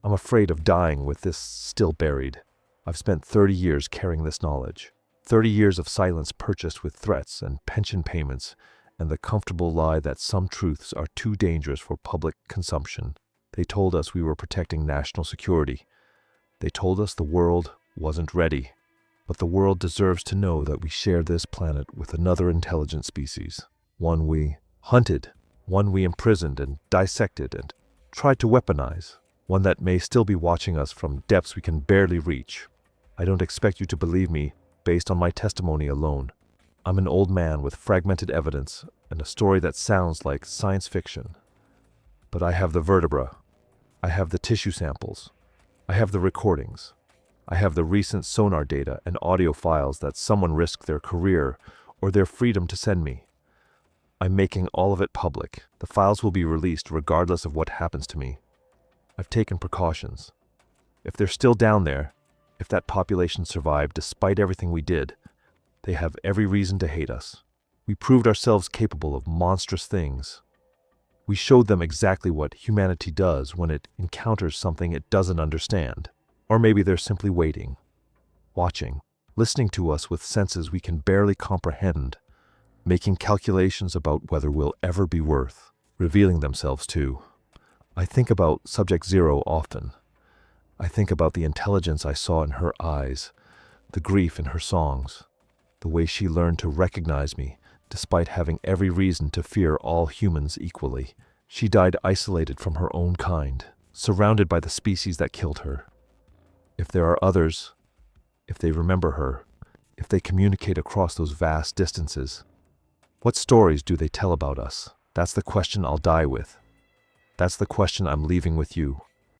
I'm afraid of dying with this still buried. I've spent 30 years carrying this knowledge. 30 years of silence purchased with threats and pension payments and the comfortable lie that some truths are too dangerous for public consumption. They told us we were protecting national security. They told us the world wasn't ready. But the world deserves to know that we share this planet with another intelligent species. One we hunted, one we imprisoned and dissected and tried to weaponize. One that may still be watching us from depths we can barely reach. I don't expect you to believe me based on my testimony alone. I'm an old man with fragmented evidence and a story that sounds like science fiction. But I have the vertebra. I have the tissue samples. I have the recordings. I have the recent sonar data and audio files that someone risked their career or their freedom to send me. I'm making all of it public. The files will be released regardless of what happens to me. I've taken precautions. If they're still down there, if that population survived despite everything we did, they have every reason to hate us. We proved ourselves capable of monstrous things. We showed them exactly what humanity does when it encounters something it doesn't understand. Or maybe they're simply waiting, watching, listening to us with senses we can barely comprehend, making calculations about whether we'll ever be worth revealing themselves to. I think about Subject Zero often. I think about the intelligence I saw in her eyes, the grief in her songs, the way she learned to recognize me despite having every reason to fear all humans equally. She died isolated from her own kind, surrounded by the species that killed her. If there are others, if they remember her, if they communicate across those vast distances, what stories do they tell about us? That's the question I'll die with. That's the question I'm leaving with you.